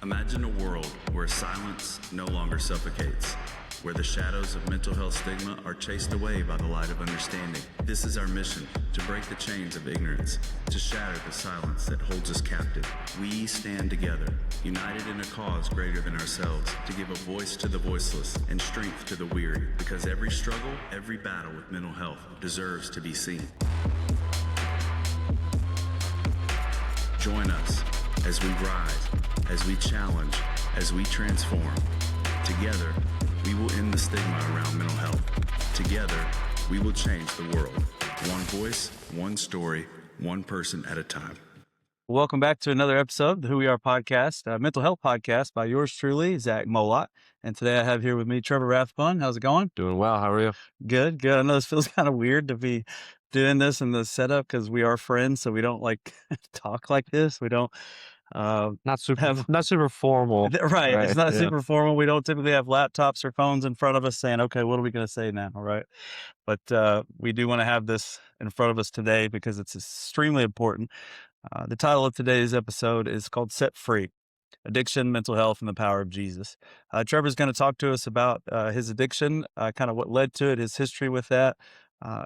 Imagine a world where silence no longer suffocates, where the shadows of mental health stigma are chased away by the light of understanding. This is our mission, to break the chains of ignorance, to shatter the silence that holds us captive. We stand together, united in a cause greater than ourselves, to give a voice to the voiceless and strength to the weary, because every struggle, every battle with mental health deserves to be seen. Join us as we rise, as we challenge, as we transform. Together, we will end the stigma around mental health. Together, we will change the world. One voice, one story, one person at a time. Welcome back to another episode of the Who We Are podcast, a mental health podcast by yours truly, Zach Molot. And today I have here with me Trevor Rathbun. How's it going? Doing well. How are you? Good. I know this feels kind of weird to be doing this in the setup because we are friends, so we don't like talk like this. We don't Not super formal. right. It's not Yeah. super formal. We don't typically have laptops or phones in front of us saying, okay, what are we going to say now? All right. But we do want to have this in front of us today because it's extremely important. The title of today's episode is called Set Free: Addiction, Mental Health, and the Power of Jesus. Trevor's going to talk to us about his addiction, kind of what led to it, his history with that,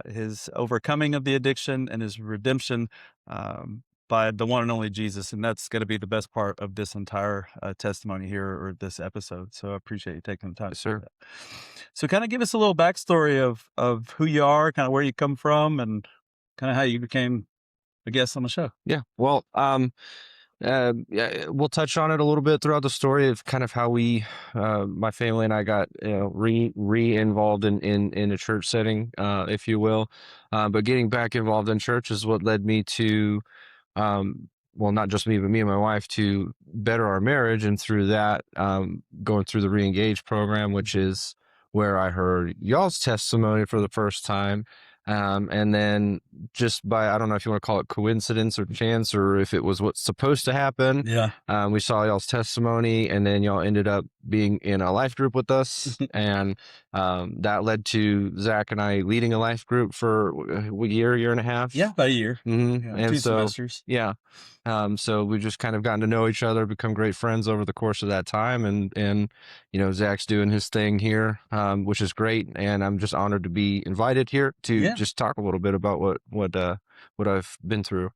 his overcoming of the addiction, and his redemption by the one and only Jesus. And that's going to be the best part of this entire testimony here, or this episode. So I appreciate you taking the time. Yes, sir. So kind of give us a little backstory of who you are, kind of where you come from, and kind of how you became a guest on the show. Yeah. Well, we'll touch on it a little bit throughout the story of kind of how we, my family and I got re-involved in a church setting, if you will. But getting back involved in church is what led me to, well, not just me, but me and my wife, to better our marriage. And through that, going through the Re-Engage program, which is where I heard y'all's testimony for the first time. And then just by, I don't know if you want to call it coincidence or chance, or if it was what's supposed to happen. Yeah. We saw y'all's testimony, and then y'all ended up being in a life group with us. And that led to Zach and I leading a life group for a year and a half. Yeah, about a year. Mm-hmm. Yeah, And 2 so, semesters. yeah. So we've just kind of gotten to know each other, become great friends over the course of that time. And Zach's doing his thing here, which is great. And I'm just honored to be invited here to just talk a little bit about what I've been through.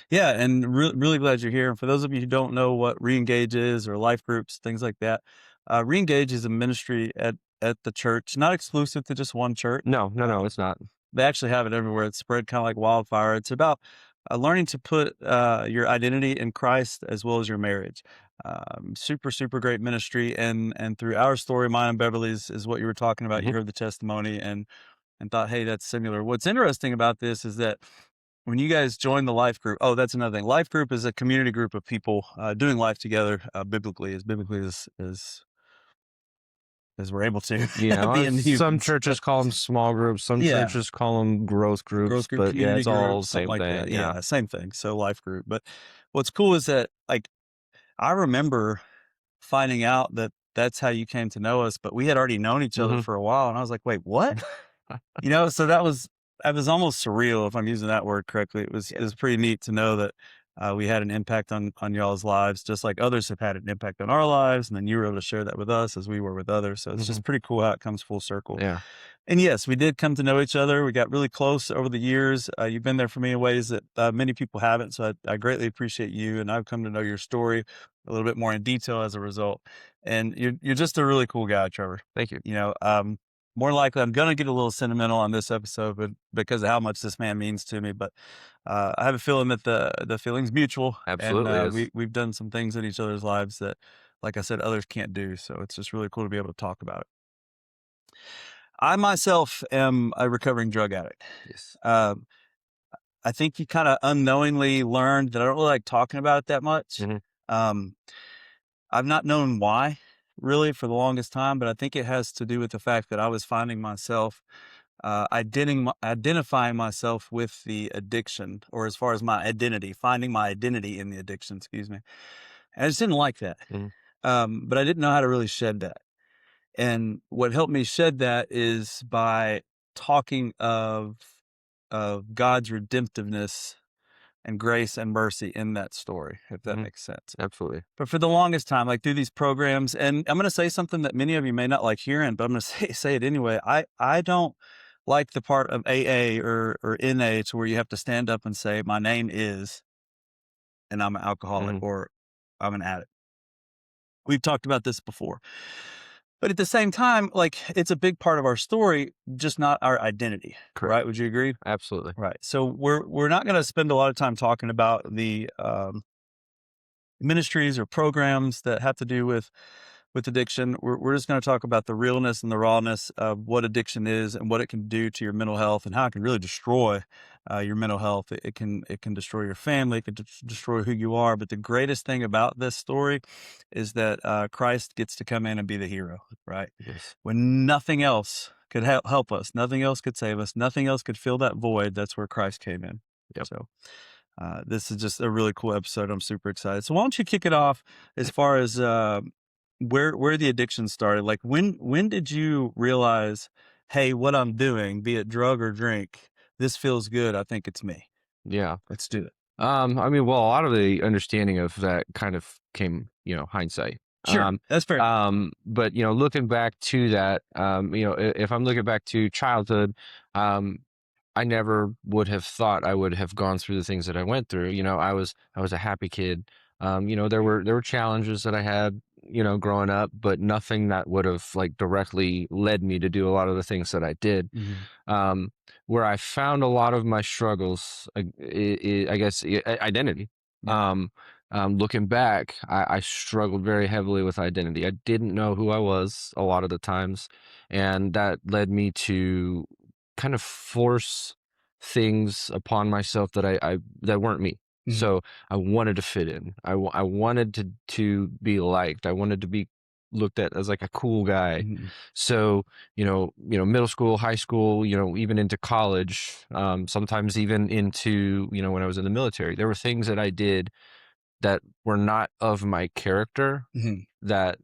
Yeah, and really glad you're here. And for those of you who don't know what Re-Engage is, or life groups, things like that, Re-Engage is a ministry at the church, not exclusive to just one church. No, it's not. They actually have it everywhere. It's spread kind of like wildfire. It's about learning to put your identity in Christ as well as your marriage. Super great ministry. And through our story, mine and Beverly's, is what you were talking about. Mm-hmm. You heard the testimony and thought, hey, that's similar. What's interesting about this is that when you guys join the life group, that's another thing. Life group is a community group of people doing life together biblically as we're able to. Some churches call them small groups. Some churches call them growth groups. But yeah, it's all the same thing. Yeah, same thing. So life group. But what's cool is that, like, I remember finding out that that's how you came to know us, but we had already known each other for a while. And I was like, wait, what? So that was almost surreal, if I'm using that word correctly. It was pretty neat to know that we had an impact on y'all's lives, just like others have had an impact on our lives. And then you were able to share that with us as we were with others. So it's just pretty cool how it comes full circle. Yeah. And yes, we did come to know each other. We got really close over the years. You've been there for me in ways that many people haven't. So I greatly appreciate you. And I've come to know your story a little bit more in detail as a result. And you're just a really cool guy, Trevor. Thank you. More likely, I'm going to get a little sentimental on this episode, but because of how much this man means to me. But I have a feeling that the feeling's mutual. Absolutely. And we've done some things in each other's lives that, like I said, others can't do. So it's just really cool to be able to talk about it. I myself am a recovering drug addict. Yes. I think you kind of unknowingly learned that I don't really like talking about it that much. Mm-hmm. I've not known why, really, for the longest time, but I think it has to do with the fact that I was finding myself identifying myself with the addiction, or as far as my identity, finding my identity in the addiction, excuse me. And I just didn't like that. Mm-hmm. But I didn't know how to really shed that. And what helped me shed that is by talking of God's redemptiveness and grace and mercy in that story, if that Mhm. makes sense. Absolutely. But for the longest time, like through these programs, and I'm going to say something that many of you may not like hearing, but I'm going to say it anyway. I don't like the part of AA or NA to where you have to stand up and say, my name is, and I'm an alcoholic Mhm. or I'm an addict. We've talked about this before. But at the same time, like it's a big part of our story, just not our identity. Correct. Right? Would you agree? Absolutely. Right. So we're not going to spend a lot of time talking about the ministries or programs that have to do with addiction. We're just going to talk about the realness and the rawness of what addiction is and what it can do to your mental health and how it can really destroy your mental health. It can destroy your family. It can destroy who you are. But the greatest thing about this story is that Christ gets to come in and be the hero, right? Yes. When nothing else could help us, nothing else could save us, nothing else could fill that void. That's where Christ came in. Yep. So this is just a really cool episode. I'm super excited. So why don't you kick it off as far as where the addiction started? Like when did you realize, hey, what I'm doing, be it drug or drink, this feels good. I think it's me. Yeah. Let's do it. I mean, well, a lot of the understanding of that kind of came, hindsight. Sure, that's fair. But looking back to that, if I'm looking back to childhood, I never would have thought I would have gone through the things that I went through. I was a happy kid. There were challenges that I had, growing up, but nothing that would have like directly led me to do a lot of the things that I did. Um, where I found a lot of my struggles, I guess, identity. Yeah. Looking back, I struggled very heavily with identity. I didn't know who I was a lot of the times, and that led me to kind of force things upon myself that I that weren't me. Mhm. So I wanted to fit in. I wanted to be liked. I wanted to be looked at as like a cool guy. Mhm. So middle school, high school, even into college, sometimes even into when I was in the military, there were things that I did that were not of my character Mhm. that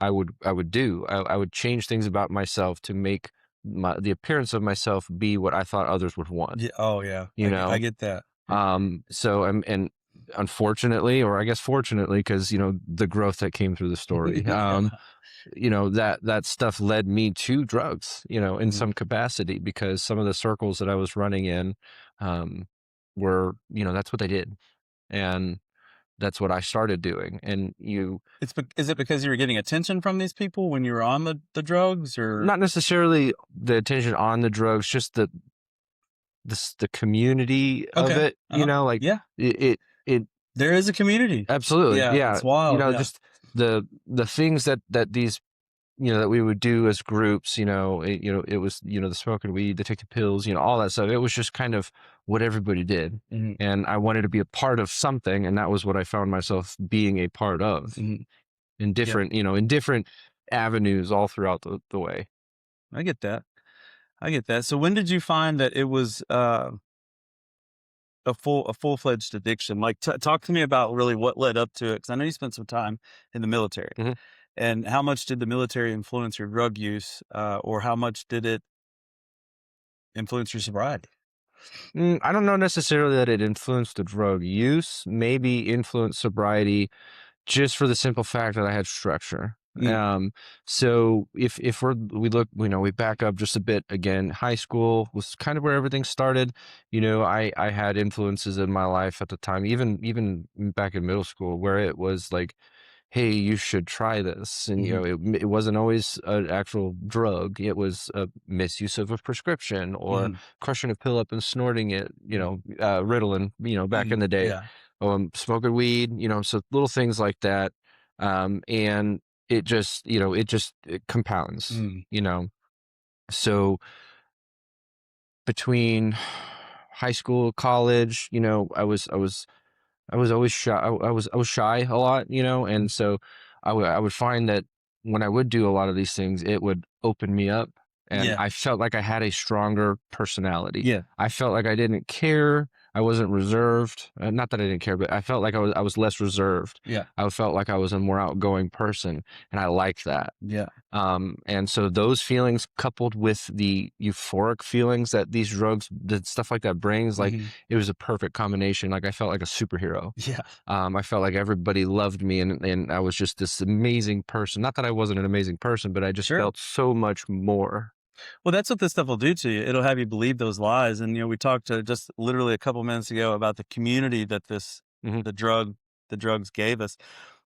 I would do. I would change things about myself to make the appearance of myself be what I thought others would want. Yeah. Oh yeah. You I know, get that. so and unfortunately, or I guess fortunately, because the growth that came through the story, that stuff led me to drugs, in Mhm. some capacity, because some of the circles that I was running in, were, that's what they did, and that's what I started doing. And Is it because you were getting attention from these people when you were on the drugs, or not necessarily the attention on the drugs, just the community of okay? it, like Yeah, it there is a community. absolutely, Yeah, yeah, it's wild. Yeah. just the things that these, that we would do as groups, it was, the smoking weed, the taking pills, all that stuff. It was just kind of what everybody did. Mhm. And I wanted to be a part of something, and that was what I found myself being a part of Mhm. in different, in different avenues all throughout the way. I get that. I get that. So when did you find that it was a full-fledged addiction? Like talk to me about really what led up to it, because I know you spent some time in the military. Mhm. And how much did the military influence your drug use, or how much did it influence your sobriety? I don't know necessarily that it influenced the drug use, maybe influenced sobriety, just for the simple fact that I had structure. Mm. So if we look, we back up just a bit again, high school was kind of where everything started. I had influences in my life at the time, even back in middle school, where it was like, hey, you should try this. And, Mhm. it wasn't always an actual drug. It was a misuse of a prescription, or Mhm. crushing a pill up and snorting it, Ritalin, back in Mhm. the day, Yeah. smoking weed, so little things like that. And it compounds, Mm. so between high school, college, I was always shy. I was shy a lot, Mm. and so I would find that when I would do a lot of these things, it would open me up, and Yeah. I felt like I had a stronger personality. Yeah. I felt like I didn't care I wasn't reserved. Not that I didn't care, but I felt like I was less reserved. Yeah. I felt like I was a more outgoing person, and I liked that. Yeah. And so those feelings coupled with the euphoric feelings that these drugs, that stuff like that brings, like it was a perfect combination. Like I felt like a superhero. Yeah. I felt like everybody loved me, and I was just this amazing person. Not that I wasn't an amazing person, but I just Sure. felt so much more. Well, that's what this stuff will do to you. It'll have you believe those lies. And, we talked just literally a couple minutes ago about the community that Mhm. the drugs gave us.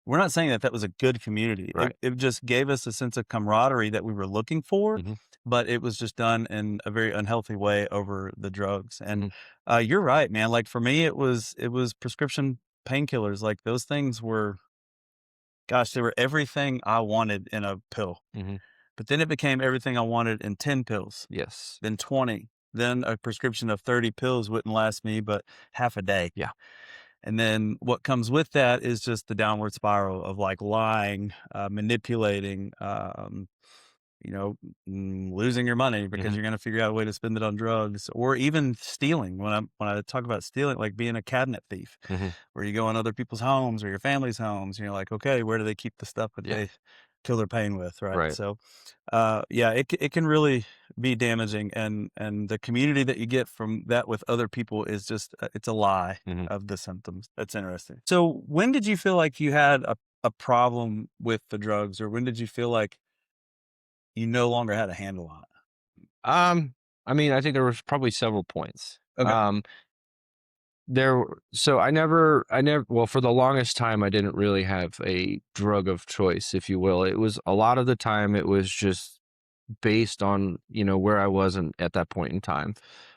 We're not saying that was a good community. Right. It just gave us a sense of camaraderie that we were looking for, Mhm. but it was just done in a very unhealthy way over the drugs. And Mhm. you're right, man. Like for me, it was prescription painkillers. Like those things were, gosh, they were everything I wanted in a pill. Mhm. But then it became everything I wanted in 10 pills, Yes. then 20. Then a prescription of 30 pills wouldn't last me but half a day. Yeah. And then what comes with that is just the downward spiral of like lying, manipulating, losing your money because Mhm. you're going to figure out a way to spend it on drugs, or even stealing. When I talk about stealing, like being a cabinet thief, Mhm. where you go in other people's homes or your family's homes, and you're like, okay, where do they keep the stuff that Yeah. they kill their pain with, right? Right. So, yeah, it can really be damaging, and the community that you get from that with other people is just it's a lie Mhm. of the symptoms. That's interesting. So, when did you feel like you had a problem with the drugs, or when did you feel like you no longer had a handle on it? I mean, I think there was probably several points. Okay. So well, for the longest time, I didn't really have a drug of choice, if you will. It was a lot of the time, it was just based on, where I was at that point in time.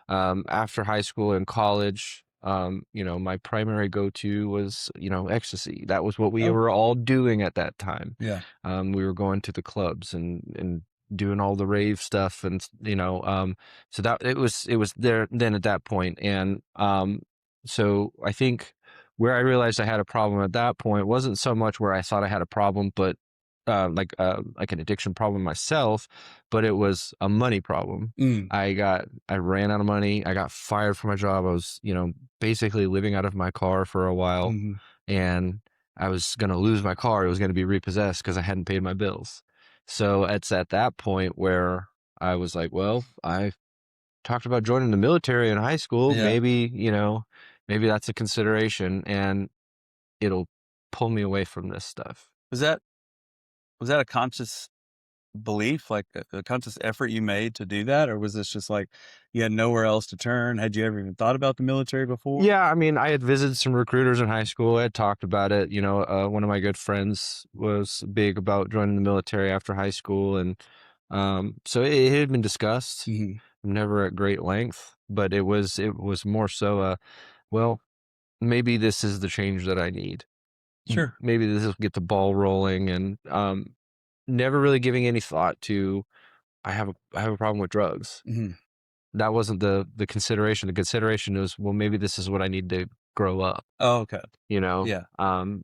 After high school and college, my primary go-to was, ecstasy. That was what we Oh, were all doing at that time. yeah. We were going to the clubs and doing all the rave stuff, and so that it was there then at that point. And so I think where I realized I had a problem at that point wasn't so much where I thought I had a problem, but like an addiction problem myself, but it was a money problem. Mm. I ran out of money. I got fired from my job. I was, basically living out of my car for a while, Mhm. and I was going to lose my car. It was going to be repossessed because I hadn't paid my bills. So it's at that point where I was like, well, I talked about joining the military in high school. Yeah. Maybe that's a consideration, and it'll pull me away from this stuff. Was that a conscious belief, like a conscious effort you made to do that, or was this just like you had nowhere else to turn? Had you ever even thought about the military before? Yeah, I mean, I had visited some recruiters in high school. I had talked about it. One of my good friends was big about joining the military after high school, and so it had been discussed. Mhm. Never at great length, but it was more so. Well, maybe this is the change that I need. Sure. Maybe this will get the ball rolling, and never really giving any thought to I have a problem with drugs. Mhm. That wasn't the consideration. The consideration was, well, maybe this is what I need to grow up, Oh, okay. you know? Yeah.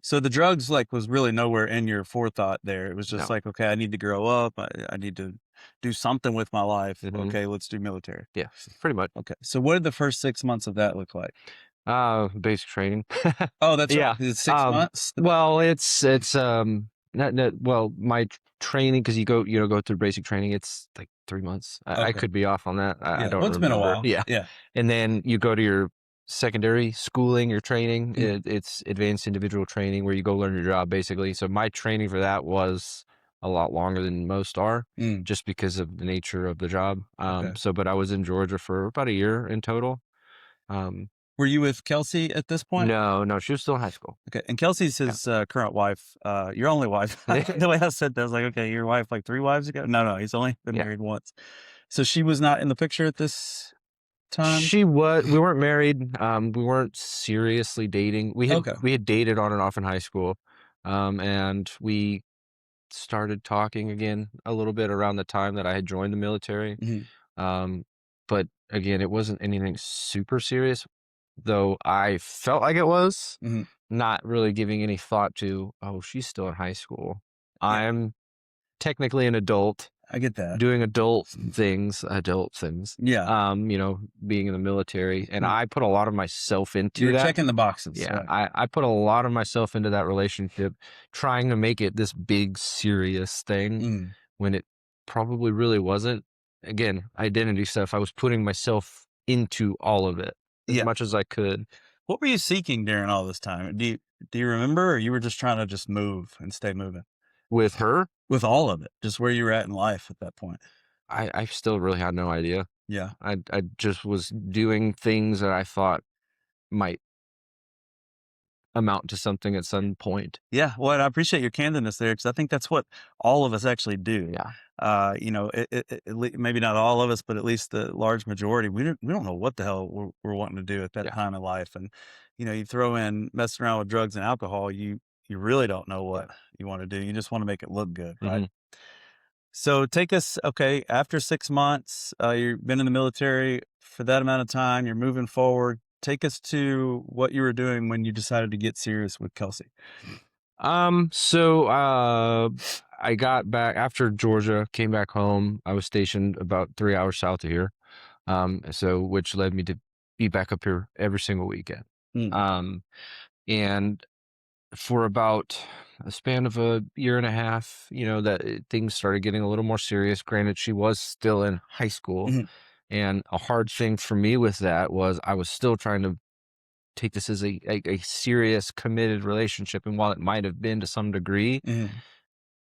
So the drugs like was really nowhere in your forethought there. It was just No. like, okay, I need to grow up. I need to do something with my life. Mhm. Okay, let's do military. Yeah, pretty much. Okay. So what did the first 6 months of that look like? Basic training. Oh, that's right. Yeah. It's 6 months? Well, it's well, my training, because go through basic training. It's like 3 months. I Okay. could be off on that. I Yeah. don't Well, it's been a remember. while. Yeah. Yeah. And then you go to your secondary schooling, your training. Mm. It's advanced individual training, where you go learn your job, basically. So my training for that was a lot longer than most are, Mm. just because of the nature of the job. Okay. But I was in Georgia for about a year in total. Were you with Kelsey at this point? No, she was still in high school. Okay. And Kelsey's his current wife, your only wife. The way I said that, I was like, okay, your wife like 3 wives ago? No, he's only been Yeah. married once. So she was not in the picture at this time? We weren't married. We weren't seriously dating. Okay. We had dated on and off in high school. And we started talking again a little bit around the time that I had joined the military. Mhm. But again, it wasn't anything super serious, though I felt like it was. Mhm. Not really giving any thought to, oh, she's still in high school. Yeah. I'm technically an adult. I get that. doing adult things. Yeah. Being in the military, and Mm. I put a lot of myself into You're that. checking the boxes. Yeah, Right. I put a lot of myself into that relationship, trying to make it this big, serious thing Mm. when it probably really wasn't. Again, identity stuff. I was putting myself into all of it as Yeah. much as I could. What were you seeking during all this time? Do you remember, or you were just trying to just move and stay moving With her, with all of it, just where you were at in life at that point? I still really had no idea. Yeah. I just was doing things that I thought might amount to something at some point. Yeah. Well, and I appreciate your candidness there, because I think that's what all of us actually do. Yeah. Maybe not all of us, but at least the large majority, we don't know what the hell we're wanting to do at that Yeah. time in life. And, you throw in messing around with drugs and alcohol, you really don't know what you want to do. You just want to make it look good. Right. Mhm. So take us, okay, after 6 months, you've been in the military for that amount of time, you're moving forward. Take us to what you were doing when you decided to get serious with Kelsey. I got back after Georgia, came back home. I was stationed about 3 hours south of here. Which led me to be back up here every single weekend. Mm. And for about a span of a year and a half, things started getting a little more serious. Granted, she was still in high school. Mhm. And a hard thing for me with that was I was still trying to take this as a serious, committed relationship. And while it might have been to some degree, Mhm.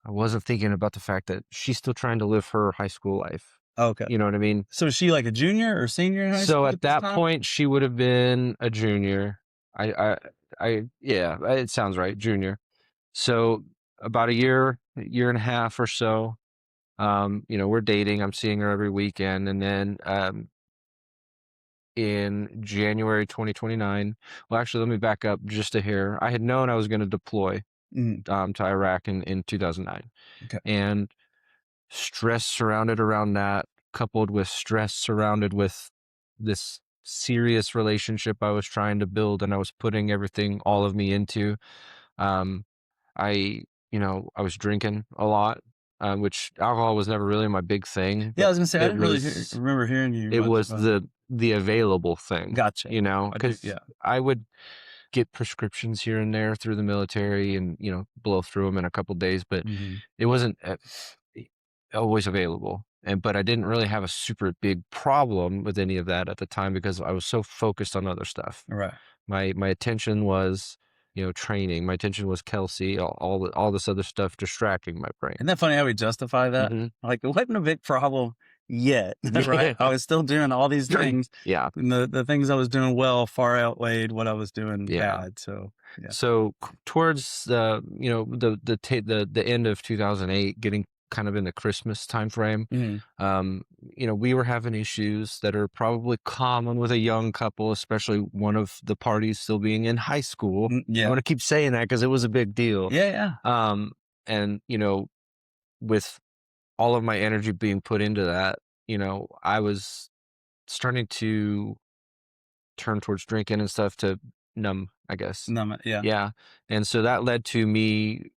I wasn't thinking about the fact that she's still trying to live her high school life. Okay. You know what I mean? So is she like a junior or senior in high So school at this that time? point, she would have been a junior. Yeah, it sounds right, junior. So about a year and a half or so, we're dating. I'm seeing her every weekend. And then in January 2029, well, actually, let me back up just a hair. I had known I was going to deploy Mhm. to Iraq in 2009. Okay. And stress surrounded around that, coupled with stress surrounded with this serious relationship I was trying to build and I was putting everything, all of me into. Um, I, I was drinking a lot, which alcohol was never really my big thing, Yeah, I but was gonna say, I it didn't really was, remember hearing you it much was about it. the available thing, Gotcha. I do, because yeah. I would get prescriptions here and there through the military and, blow through them in a couple days, but Mhm. it wasn't always available. But I didn't really have a super big problem with any of that at the time because I was so focused on other stuff. Right. My attention was, training. My attention was Kelsey, all this other stuff distracting my brain. Isn't that funny how we justify that? Mhm. Like, it wasn't a big problem yet, right? I was still doing all these things, Yeah. and the things I was doing well far outweighed what I was doing Yeah. bad. So, yeah. So towards the end of 2008, getting kind of in the Christmas time frame, Mhm. we were having issues that are probably common with a young couple, especially one of the parties still being in high school. I'm Yeah. going to keep saying that because it was a big deal. Yeah, yeah. And with all of my energy being put into that, I was starting to turn towards drinking and stuff to numb, I guess. Yeah. Yeah. And so that led to me,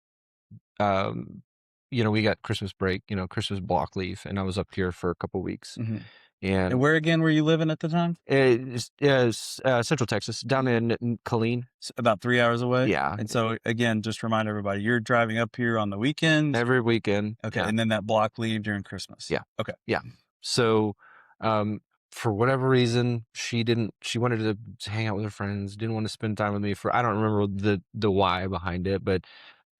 um, we got Christmas break, Christmas block leave, and I was up here for a couple weeks. Mhm. And And where again were you living at the time? it's Central Texas, down in Killeen. About 3 hours away? Yeah. And so, again, just remind everybody, you're driving up here on the weekends? Every weekend. Okay, Yeah. and then that block leave during Christmas? Yeah. Okay. Yeah. So, for whatever reason, she wanted to hang out with her friends, didn't want to spend time with me I don't remember the why behind it, but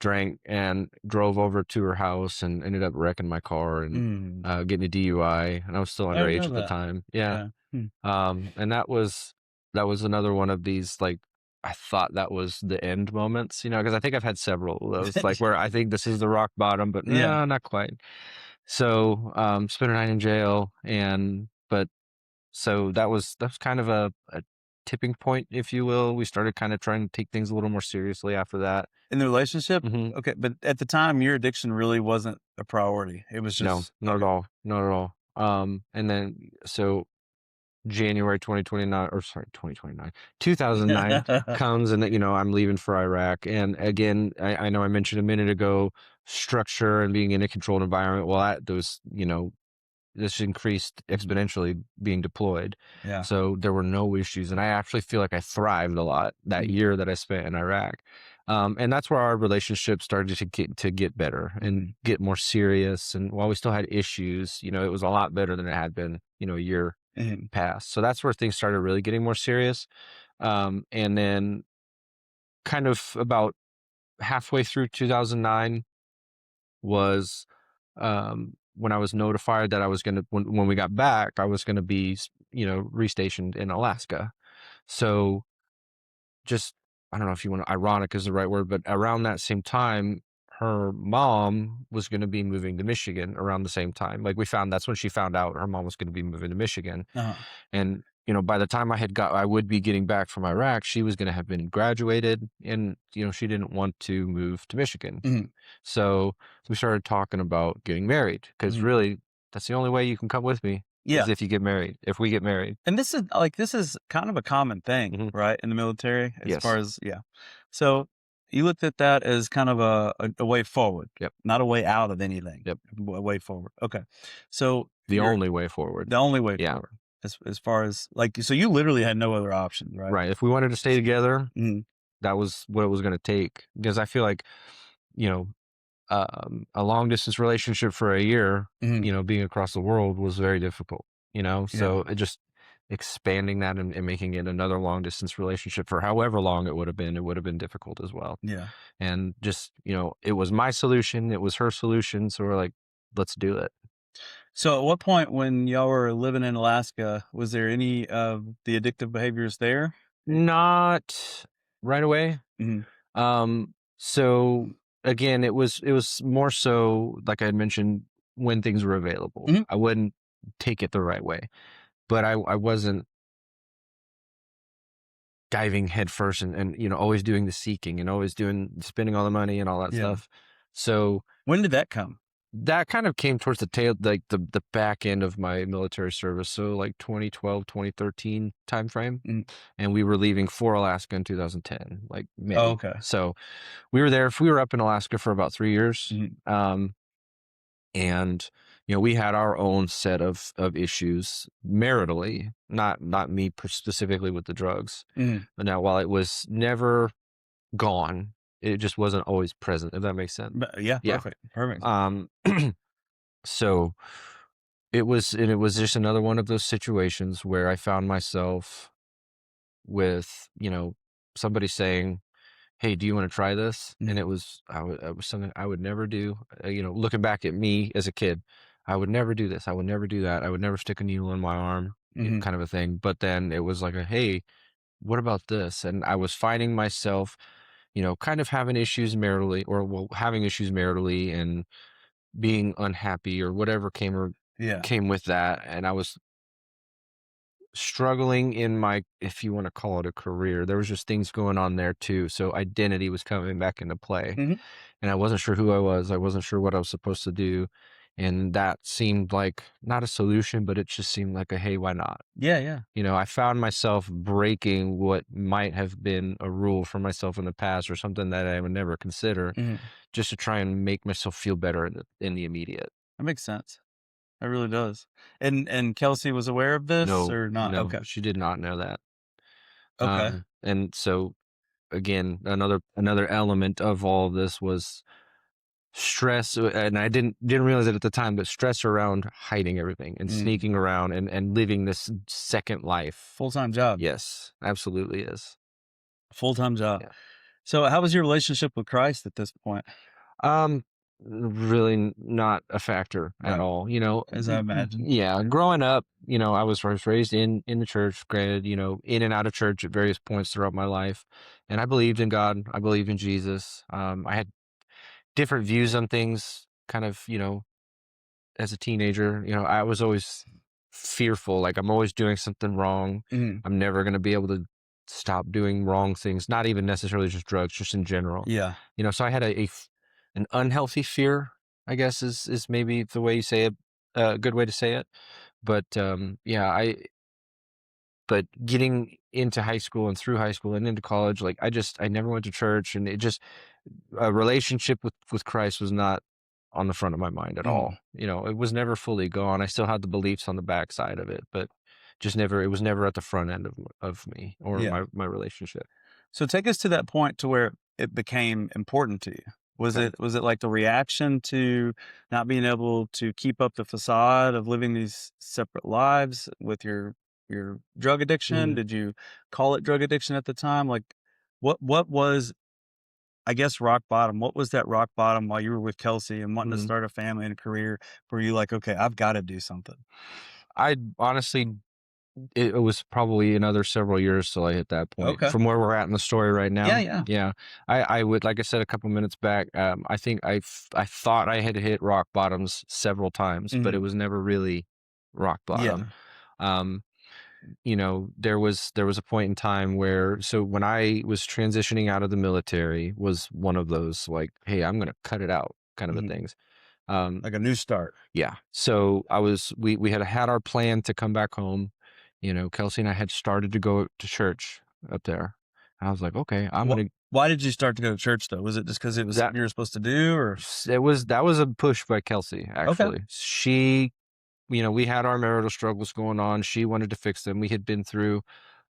drank and drove over to her house and ended up wrecking my car and getting a DUI, and I was still I didn't underage know at the that. time. Yeah. Yeah. And that was another one of these, like, I thought that was the end moments, because I think I've had several of those, like where I think this is the rock bottom, but Yeah. no, not quite. So, spent a night in jail, so that was kind of a tipping point, if you will. We started kind of trying to take things a little more seriously after that. In the relationship? Mhm. Okay, but at the time, your addiction really wasn't a priority. It was No, just not at okay. all. Not at all. And then, so January 2029, or sorry, 2029, 2009 comes, and I'm leaving for Iraq. And again, I know I mentioned a minute ago, structure and being in a controlled environment, well, those, this increased exponentially being deployed. Yeah. So there were no issues. And I actually feel like I thrived a lot that year that I spent in Iraq. And that's where our relationship started to get better and get more serious. And while we still had issues, it was a lot better than it had been, a year past. So that's where things started really getting more serious. And then kind of about halfway through 2009 was when I was notified that I was going to, when we got back, I was going to be, restationed in Alaska. So just, I don't know if you want to, ironic is the right word, but around that same time, her mom was going to be moving to Michigan around the same time. Like that's when she found out her mom was going to be moving to Michigan. And, by the time I would be getting back from Iraq, she was going to have been graduated and, she didn't want to move to Michigan. So we started talking about getting married because really that's the only way you can come with me. Yeah. Is if we get married. And this is kind of a common thing, right? In the military, as far as, So you looked at that as kind of a way forward. Yep. Not a way out of anything. Yep. A way forward. Okay. So the only way forward. The only way forward. As far as so you literally had no other option, right? Right. If we wanted to stay together, that was what it was going to take. Because I feel like, a long distance relationship for a year, being across the world was very difficult, so it just expanding that and making it another long distance relationship for however long it would have been difficult as well. Yeah. And just, it was my solution. It was her solution. So we're like, let's do it. So at what point when y'all were living in Alaska, was there any of the addictive behaviors there? Not right away. So again, it was more so, like I had mentioned, when things were available. I wouldn't take it the right way, but I wasn't diving headfirst and always doing the seeking and always spending all the money and all that stuff. So when did that come? That kind of came towards the tail, like the back end of my military service. So like 2012, 2013 timeframe. And we were leaving for Alaska in 2010, like May. Oh, okay. So we were up in Alaska for about 3 years. And, we had our own set of issues maritally, not me specifically with the drugs. But now, while it was never gone, it just wasn't always present, if that makes sense. Yeah. Perfect. So it was just another one of those situations where I found myself with, somebody saying, hey, do you want to try this? And it was something I would never do. Looking back at me as a kid, I would never do this. I would never do that. I would never stick a needle in my arm, kind of a thing. But then it was like hey, what about this? And I was finding myself, kind of having issues maritally and being unhappy or whatever came with that. And I was struggling in my, if you want to call it a career, there was just things going on there too. So identity was coming back into play and I wasn't sure who I was. I wasn't sure what I was supposed to do. And that seemed like not a solution, but it just seemed like hey, why not? Yeah. I found myself breaking what might have been a rule for myself in the past or something that I would never consider just to try and make myself feel better in the immediate. That makes sense. It really does. And Kelsey was aware of this or not? No, okay. She did not know that. Okay. And so again, another element of all of this was stress, and I didn't realize it at the time, but stress around hiding everything and sneaking around and living this second life. Full-time job. Yes, absolutely is. Full-time job. Yeah. So how was your relationship with Christ at this point? Really not a factor at all, as I imagine. Yeah. Growing up, I was raised in the church, granted, in and out of church at various points throughout my life. And I believed in God. I believed in Jesus. I had different views on things kind of, as a teenager. I was always fearful, like I'm always doing something wrong. I'm never going to be able to stop doing wrong things, not even necessarily just drugs, just in general. Yeah. So I had an unhealthy fear, I guess is maybe the way you say it, a good way to say it. But but getting into high school and through high school and into college, like I never went to church, and it just a relationship with Christ was not on the front of my mind at all. It was never fully gone. I still had the beliefs on the backside of it, but just never. It was never at the front end of me or Yeah. my relationship. So take us to that point to where it became important to you. Was Okay. it like the reaction to not being able to keep up the facade of living these separate lives with your drug addiction? Mhm. Did you call it drug addiction at the time? Like what was, I guess, rock bottom? What was that rock bottom while you were with Kelsey and wanting to Mhm. start a family and a career where you like, okay, I've got to do something? I honestly, it was probably another several years till I hit that point. Okay. From where we're at in the story right Yeah, now, yeah. yeah, I would, like I said a couple minutes back. I think I thought I had hit rock bottoms several times, but it Mhm. was never really rock bottom. Yeah. Um, there was a point in time where, so when I was transitioning out of the military, was one of those like, hey, I'm gonna cut it out kind of a Mhm. things. Um, Like a new start. yeah. So we had our plan to come back home. Kelsey and I had started to go to church up there. I was like, okay, I'm gonna Why did you start to go to church though? Was it just because it was that something you were supposed to do, or? that was a push by Kelsey, Okay. actually. She, we had our marital struggles going on. She wanted to fix them. We had been through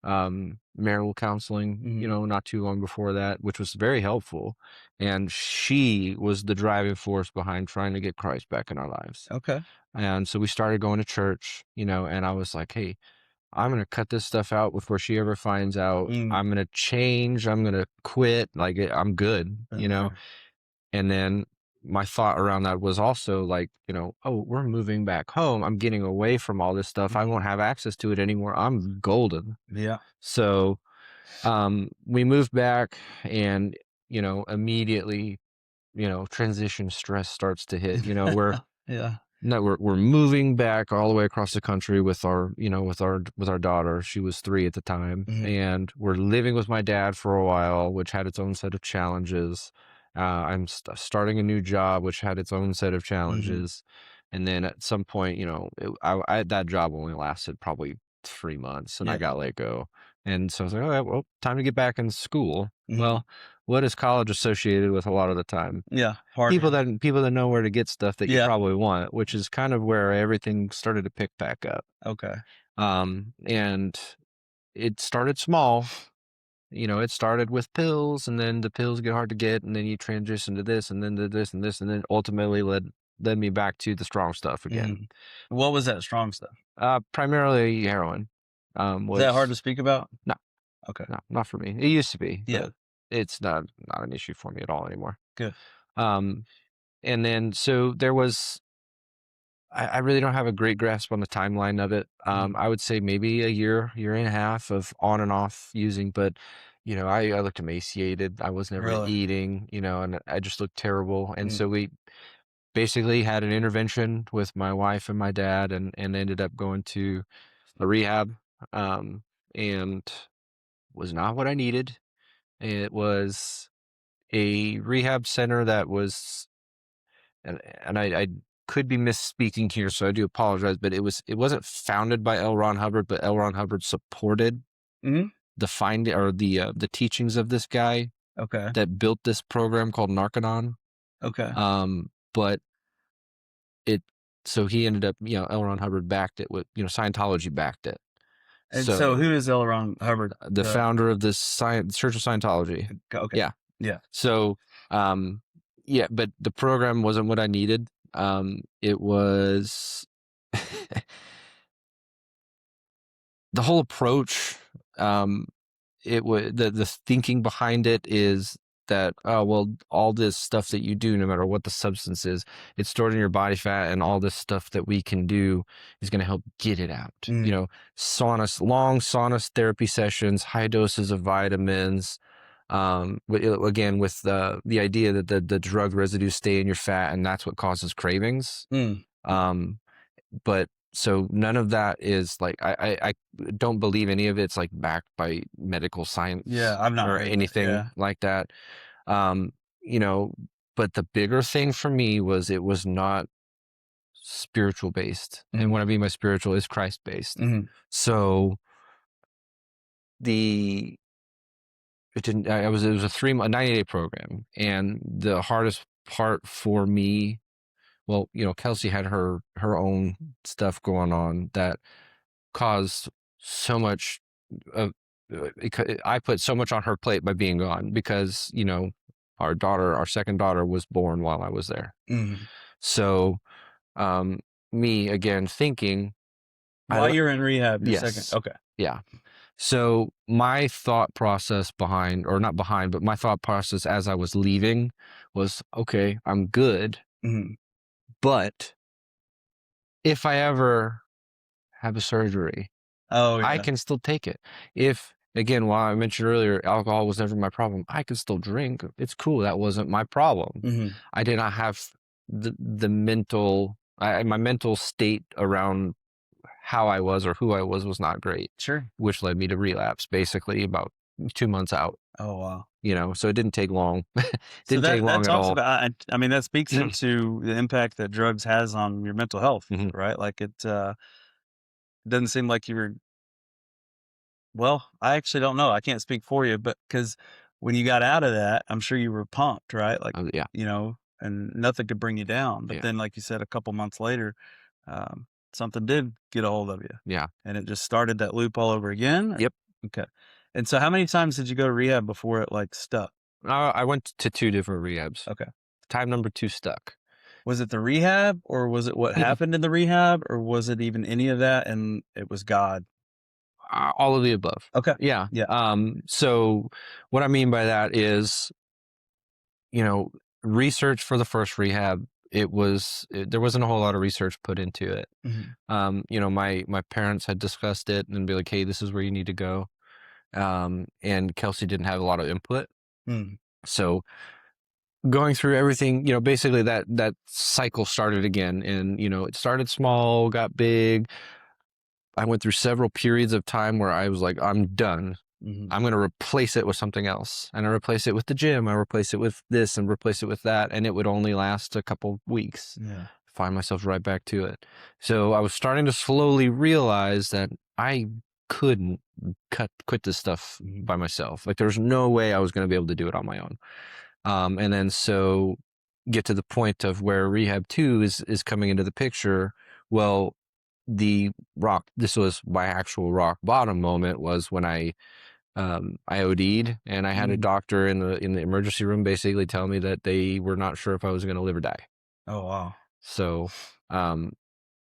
marital counseling, Mhm. not too long before that, which was very helpful. And she was the driving force behind trying to get Christ back in our lives. Okay. And so we started going to church, and I was like, hey, I'm going to cut this stuff out before she ever finds out. Mm. I'm going to change. I'm going to quit. Like, I'm good. Been there. And then my thought around that was also like, oh, we're moving back home. I'm getting away from all this stuff. I Mhm. won't have access to it anymore. I'm golden. Yeah. So we moved back, and, immediately, transition stress starts to hit. Yeah. No, we're moving back all the way across the country with our daughter. She was 3 at the time, Mhm. and we're living with my dad for a while, which had its own set of challenges. I'm starting a new job, which had its own set of Mhm. challenges, and then at some point, that job only lasted probably 3 months, and I Yeah. got let go. And so I was like, all right, well, time to get back in school. Mhm. Well, what is college associated with a lot of the time? Yeah. Hard. People that know where to get stuff that you Yeah. probably want, which is kind of where everything started to pick back up. Okay. And it started small. It started with pills, and then the pills get hard to get, and then you transition to this, and then to this and this, and then ultimately led me back to the strong stuff again. Mhm. What was that strong stuff? Primarily heroin. Is that hard to Was speak about? no, Okay. no, not for me. It used to be, Yeah. but it's not an issue for me at all anymore. Good. Um, and then so there was. I really don't have a great grasp on the timeline of it. Mhm. I would say maybe a year and a half of on and off using, but I looked emaciated. I was never Really? eating, and I just looked terrible. And Mm. so we basically had an intervention with my wife and my dad, and ended up going to a rehab, um, and was not what I needed. It was a rehab center that was, and I could be misspeaking here, so I do apologize, but it wasn't founded by L. Ron Hubbard, but L. Ron Hubbard supported Mhm. the teachings of this guy Okay. that built this program called Narconon. Okay. But it so he ended up, L. Ron Hubbard backed it with, Scientology backed it. And so So who is L. Ron Hubbard? the founder of this Church of Scientology. Okay. Yeah. Yeah. So, yeah, but the program wasn't what I needed. It was the whole approach. It was the thinking behind it is that, oh well, all this stuff that you do, no matter what the substance is, it's stored in your body fat, and all this stuff that we can do is going to help get it out. Mm. Long sauna therapy sessions, high doses of vitamins. Again, with the idea that the drug residues stay in your fat, and that's what causes cravings. Mm. But so none of that is like, I don't believe any of it's like backed by medical science, Yeah, I've not or heard that. anything Yeah. like that. Um, you know, but the bigger thing for me was it was not spiritual based. And Mhm. what I mean by spiritual is Christ based. Mhm. So it didn't, it was a 90-day program. And the hardest part for me, well, Kelsey had her own stuff going on that caused so much of, I put so much on her plate by being gone because, our second daughter was born while I was there. Mm-hmm. So, me again thinking, While you're in rehab, your yes, second. Okay. yeah. So my thought process but my thought process as I was leaving was, okay, I'm good, Mm-hmm. but if I ever have a surgery, Oh I yeah. can still take it. If, again, while I mentioned earlier, alcohol was never my problem, I could still drink. It's cool. That wasn't my problem. Mm-hmm. I did not have the mental, my mental state around how I was or who I was not great. Sure. Which led me to relapse basically about 2 months out. Oh wow. So it didn't take long. So Take long that at talks all. about. I mean, that speaks into the impact that drugs has on your mental health, Mhm. right? Like it doesn't seem like you were. Well, I actually don't know. I can't speak for you, but because when you got out of that, I'm sure you were pumped, right? Like, Yeah. and nothing could bring you down. But Yeah. then, like you said, a couple months later, something did get a hold of you. Yeah. And it just started that loop all over again. Yep. Okay. And so how many times did you go to rehab before it like stuck? I went to 2 different rehabs. Okay. Time number 2 stuck. Was it the rehab or was it what happened in the rehab or was it even any of that and it was God? All of the above. Okay. Yeah. Yeah. So what I mean by that is, research for the first rehab, there wasn't a whole lot of research put into it. Mm-hmm. My parents had discussed it and be like, hey, this is where you need to go. And Kelsey didn't have a lot of input. Mm. So going through everything, basically that cycle started again. And, it started small, got big. I went through several periods of time where I was like, I'm done. Mm-hmm. I'm going to replace it with something else. And I replace it with the gym. I replace it with this and replace it with that. And it would only last a couple weeks. Yeah. Find myself right back to it. So I was starting to slowly realize that I couldn't quit this stuff by myself. Like there's no way I was going to be able to do it on my own. And then so get to the point of where rehab 2 is coming into the picture. Well, this was my actual rock bottom moment was when I OD'd and I had a doctor in the emergency room basically tell me that they were not sure if I was going to live or die. Oh, wow. So,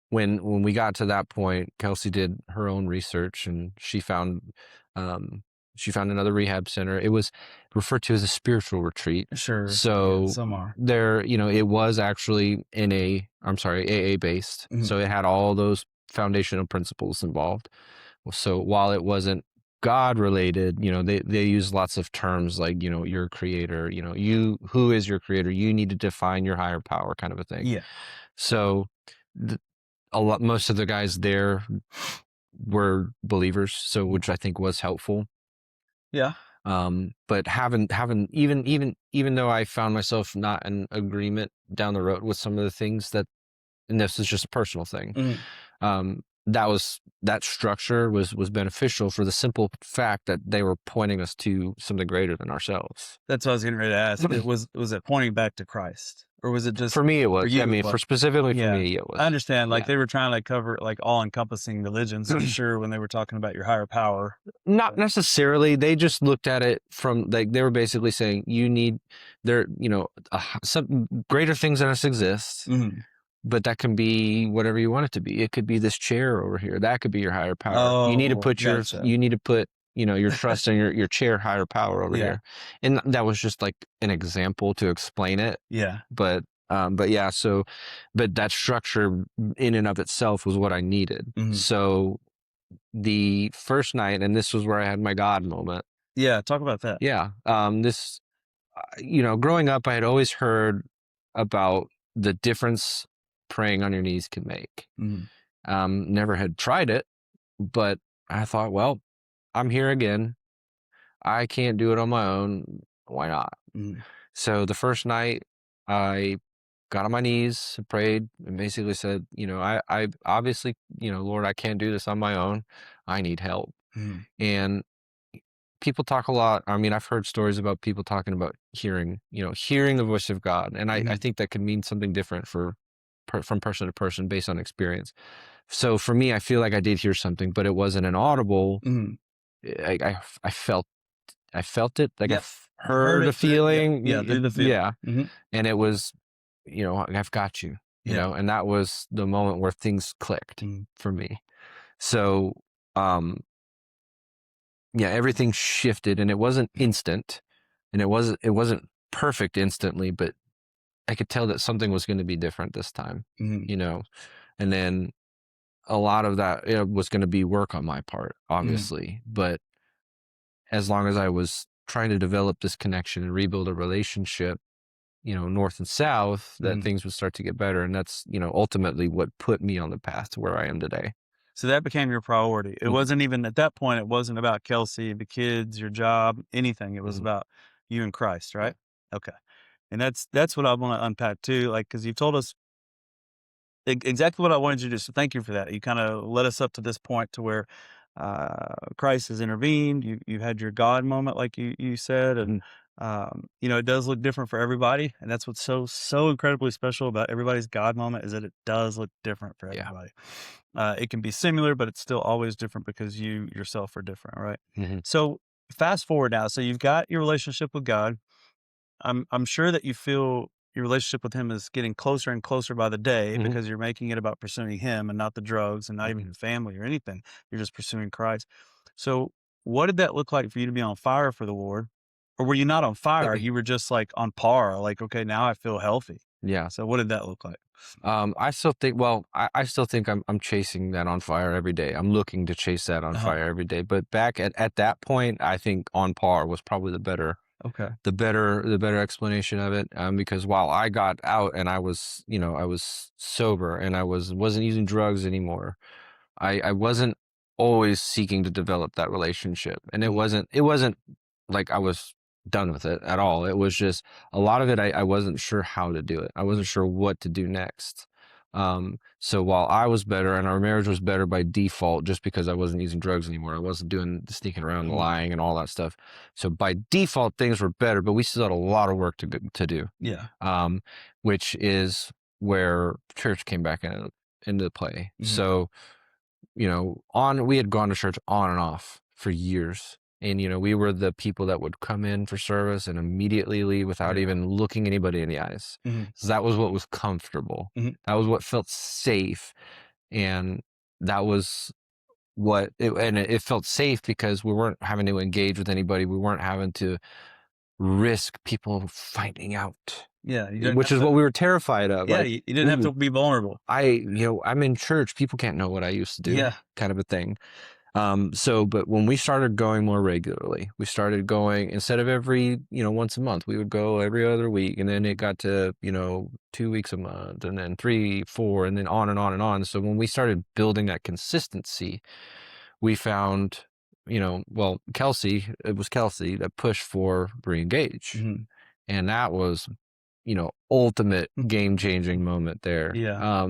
when we got to that point, Kelsey did her own research and she found another rehab center. It was referred to as a spiritual retreat. Sure. So yeah, some are. there, it was actually AA based. Mhm. So it had all those foundational principles involved. So while it wasn't God related, they use lots of terms like, your creator, who is your creator? You need to define your higher power kind of a thing. Yeah. So most of the guys there were believers, so which I think was helpful. Yeah. But having even though I found myself not in agreement down the road with some of the things and this is just a personal thing, that structure was beneficial for the simple fact that they were pointing us to something greater than ourselves. That's what I was getting ready to ask. Was it pointing back to Christ? Or was it just for me? It was. For you, I mean, specifically for me, it was. I understand. Like they were trying to cover like all-encompassing religions, I'm sure, when they were talking about your higher power. Not necessarily. They just looked at it from like they were basically saying some greater things than us exist. Mm-hmm. But that can be whatever you want it to be. It could be this chair over here. That could be your higher power. Oh, you need to put gotcha. your trust in your chair higher power over here. And that was just like an example to explain it. Yeah. But yeah, but that structure in and of itself was what I needed. Mm-hmm. So the first night, and this was where I had my God moment. Yeah. Talk about that. Yeah. Growing up, I had always heard about the difference praying on your knees can make. Mm-hmm. Never had tried it, but I thought, well, I'm here again. I can't do it on my own. Why not? Mm-hmm. So the first night I got on my knees, prayed, and basically said, I obviously, Lord, I can't do this on my own. I need help. Mm-hmm. And people talk a lot. I mean, I've heard stories about people talking about hearing the voice of God, and I think that can mean something different from person to person based on experience. So for me, I feel like I did hear something, but it wasn't an audible. Mhm. I felt it, like Yep. You heard heard a it through, yep. feeling. Yeah, through the feeling. Yeah, Mhm. and it was, I've got you, Yeah. and that was the moment where things clicked Mhm. for me. So, yeah, everything shifted, and it wasn't instant, and it wasn't perfect instantly, but I could tell that something was going to be different this time, Mhm. and then a lot of that was going to be work on my part, Mhm. obviously, but as long as I was trying to develop this connection and rebuild a relationship, north and south, that Mhm. things would start to get better. And that's, ultimately what put me on the path to where I am today. So that became your priority. It Mhm, wasn't even at that point, it wasn't about Kelsey, the kids, your job, anything. It was mhm. about you and Christ, Yeah. right? Okay. And that's what I want to unpack too. Like, because you've told us exactly what I wanted you to do. So thank you for that. You kind of led us up to this point to where Christ has intervened. You had your God moment, like you said, and Mhm. it does look different for everybody, and that's what's so incredibly special about everybody's God moment is that it does look different for Yeah. everybody. It can be similar, but it's still always different because you yourself are different, right? Mhm. So fast forward now. So you've got your relationship with God. I'm sure that you feel your relationship with him is getting closer and closer by the day Mhm. because you're making it about pursuing him and not the drugs and not even Mhm. your family or anything. You're just pursuing Christ. So what did that look like for you to be on fire for the Lord? Or were you not on fire? You were just like on par, like, okay, now I feel healthy. Yeah. So what did that look like? I still think, well, I still think I'm chasing that on fire every day. I'm looking to chase that on Uh-huh. fire every day. But back at that point, I think on par was probably the better Okay. the better explanation of it, because while I got out and I was sober and wasn't using drugs anymore, I wasn't always seeking to develop that relationship, and it Mhm. wasn't like I was done with it at all. It was just a lot of it. I wasn't sure how to do it. I wasn't sure what to do next. So while I was better and our marriage was better by default, just because I wasn't using drugs anymore, I wasn't doing the sneaking around, the Mhm. lying, and all that stuff. So by default, things were better, but we still had a lot of work to do. Yeah. Um, which is where church came back into play. Mhm. So we had gone to church on and off for years. And, we were the people that would come in for service and immediately leave without Yeah. even looking anybody in the eyes. Mhm. So that was what was comfortable. Mhm. That was what felt safe. And that was it felt safe because we weren't having to engage with anybody. We weren't having to risk people finding out, Yeah. You didn't which have is to, what we were terrified of. yeah, Like, you didn't have ooh, to be vulnerable. I'm in church. People can't know what I used to do, Yeah. kind of a thing. But when we started going more regularly, we started going instead of every, once a month, we would go every other week. And then it got to, 2 weeks a month and then 3, 4, and then on and on and on. So when we started building that consistency, we found, it was Kelsey that pushed for re-engage. Mhm. And that was, ultimate game changing moment there. Yeah.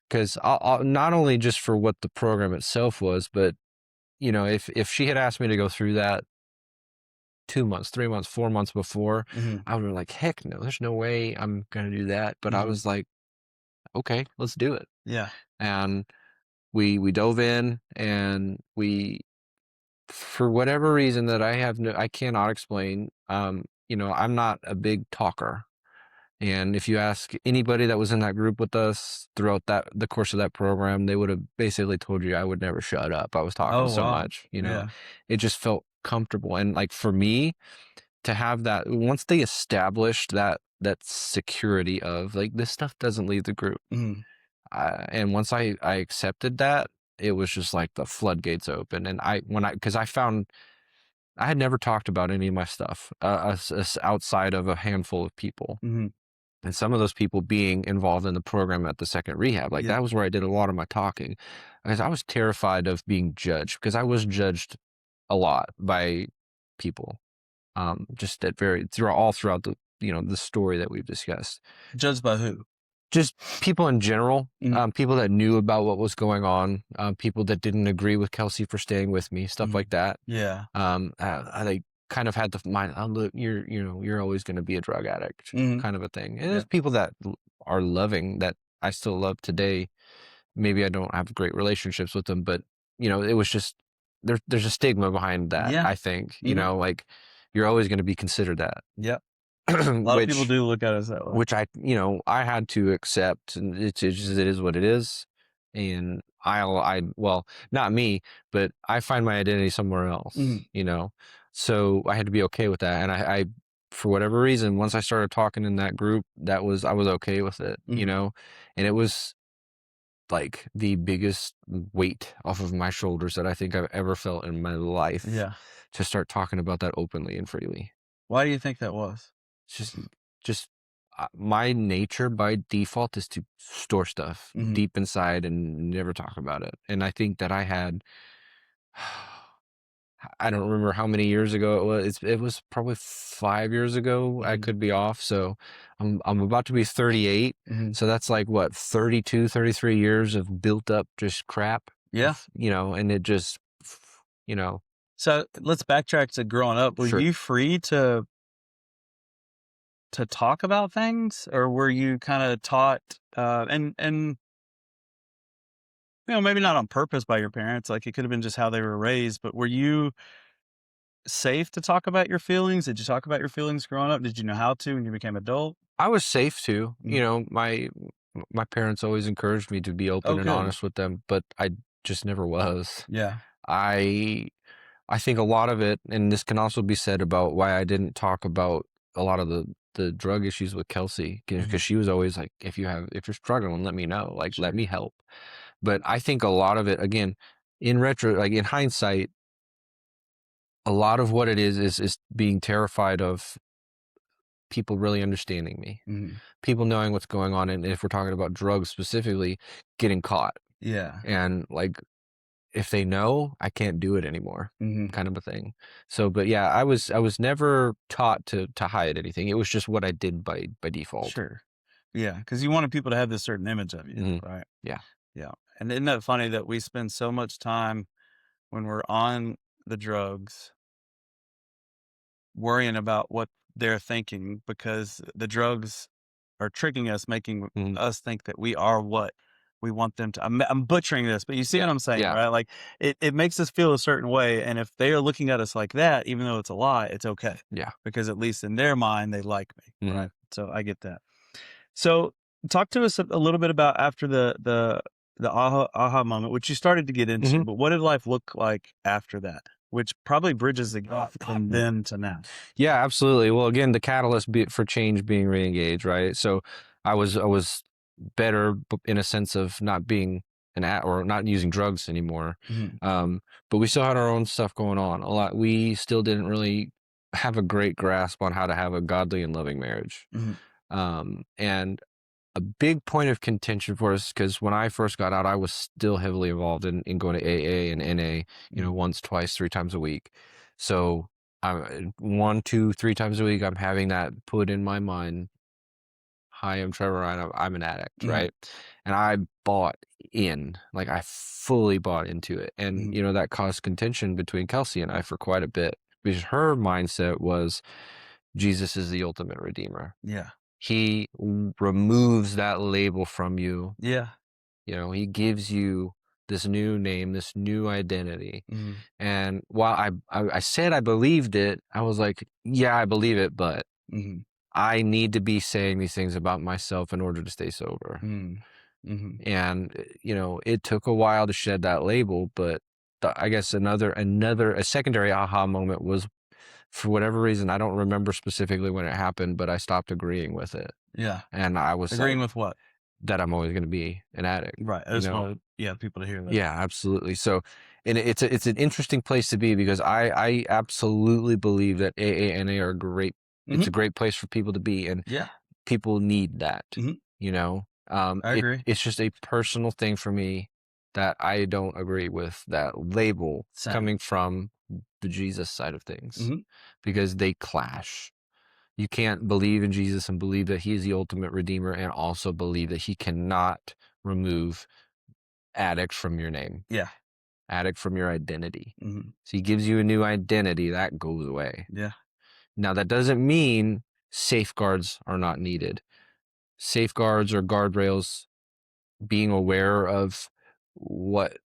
Because I'll not only just for what the program itself was, but if she had asked me to go through that 2 months, 3 months, 4 months before, Mhm. I would have been like, heck no, there's no way I'm gonna do that. But I Mhm. was like, okay, let's do it. Yeah. And we dove in, and we, for whatever reason that I cannot explain, I'm not a big talker. And if you ask anybody that was in that group with us throughout the course of that program, they would have basically told you I would never shut up. I was talking Oh, so wow. much, Yeah. it just felt comfortable. And like for me to have that, once they established that security of like, this stuff doesn't leave the group. Mhm. And once I accepted that, it was just like the floodgates open. And because I found I had never talked about any of my stuff, outside of a handful of people. Mhm. And some of those people being involved in the program at the second rehab, like Yeah. that was where I did a lot of my talking, because I was terrified of being judged, because I was judged a lot by people. Just that throughout the story that we've discussed. Judged by who? just people in general, Mhm. people that knew about what was going on, people that didn't agree with Kelsey for staying with me, stuff like that. Yeah. They kind of had the mind, oh, look, you're always going to be a drug addict, Mhm. kind of a thing. And Yeah. there's people that are loving, that I still love today. Maybe I don't have great relationships with them, but it was just there's a stigma behind that. Yeah. I think Mhm. like you're always going to be considered that, Yep. A lot of people which do look at us that way. I had to accept, and it's just, it is what it is. And well, not me, but I find my identity somewhere else, Mhm. so I had to be okay with that. And I for whatever reason, once I started talking in that group, I was okay with it, Mhm. and it was like the biggest weight off of my shoulders that I think I've ever felt in my life, Yeah. to start talking about that openly and freely. Why do you think that was? It's just my nature by default is to store stuff Mhm. deep inside and never talk about it. And I think that I had, I don't remember how many years ago it was. It was probably 5 years ago. I Mhm. could be off. So I'm about to be 38. Mhm. So that's like what, 32, 33 years of built up just crap, Yeah. and it just, you know, So let's backtrack to growing up. Were sure. you free to talk about things, or were you kind of taught and maybe not on purpose by your parents, like it could have been just how they were raised, but were you safe to talk about your feelings? Did you talk about your feelings growing up? Did you know how to when you became adult? I was safe to, Mhm. my parents always encouraged me to be open Oh, and good. honest with them, but I just never was. Yeah. I I think a lot of it, and this can also be said about why I didn't talk about a lot of the drug issues with Kelsey, because Mhm. she was always like, if you're struggling, let me know, like let Sure. me help. But I think a lot of it, again, like in hindsight, a lot of what it is being terrified of people really understanding me, Mhm. people knowing what's going on, and if we're talking about drugs specifically, getting caught. Yeah. And like, if they know, I can't do it anymore, Mhm. kind of a thing. So, but yeah, I was never taught to hide anything. It was just what I did by default. Sure. Yeah, because you wanted people to have this certain image of you, Hmm. right? Yeah. Yeah. And isn't that funny that we spend so much time when we're on the drugs worrying about what they're thinking, because the drugs are tricking us, making Hmm. us think that we are what we want them to. I'm butchering this, but you see what I'm saying, Yeah. right? Like it makes us feel a certain way. And if they are looking at us like that, even though it's a lie, it's okay, Yeah. because at least in their mind, they like me, Hmm. right? So I get that. So talk to us a little bit about after the aha moment, which you started to get into, Hmm. but what did life look like after that? Which probably bridges the gap from then to now. Yeah, absolutely. Well, again, the catalyst for change being re-engaged, right? So I was better in a sense of not being or not using drugs anymore. Mhm. But we still had our own stuff going on a lot. We still didn't really have a great grasp on how to have a godly and loving marriage. Mhm. And a big point of contention for us, because when I first got out, I was still heavily involved in going to AA and NA, Mhm. once, twice, 3 times a week. So one, two, 3 times a week, I'm having that put in my mind. Hi, I'm Trevor. I'm an addict, Mhm. right? And I bought in, like I fully bought into it. And, Mhm. that caused contention between Kelsey and I for quite a bit, because her mindset was Jesus is the ultimate redeemer. Yeah. He removes that label from you. Yeah. He gives you this new name, this new identity. Mhm. And while I said I believed it, I was like, yeah, I believe it, but Mhm. I need to be saying these things about myself in order to stay sober. Mhm. Mhm. And it took a while to shed that label, but I guess a secondary aha moment was, for whatever reason, I don't remember specifically when it happened, but I stopped agreeing with it. Yeah. And I was Agreeing like, with what? that I'm always going to be an addict, Right. I just wanted, yeah, people to hear that. Yeah, absolutely. So, and it's an interesting place to be, because I absolutely believe that AA and NA are great. It's Mhm. a great place for people to be, and Yeah. people need that. Mhm. I It agree. it's just a personal thing for me that I don't agree with that label Same. coming from the Jesus side of things, Mhm. because they clash. You can't believe in Jesus and believe that he is the ultimate redeemer and also believe that he cannot remove addict from your name, Yeah. addict from your identity. Hmm. So he gives you a new identity that goes away. Yeah. Now, that doesn't mean safeguards are not needed. Safeguards or guardrails, being aware of what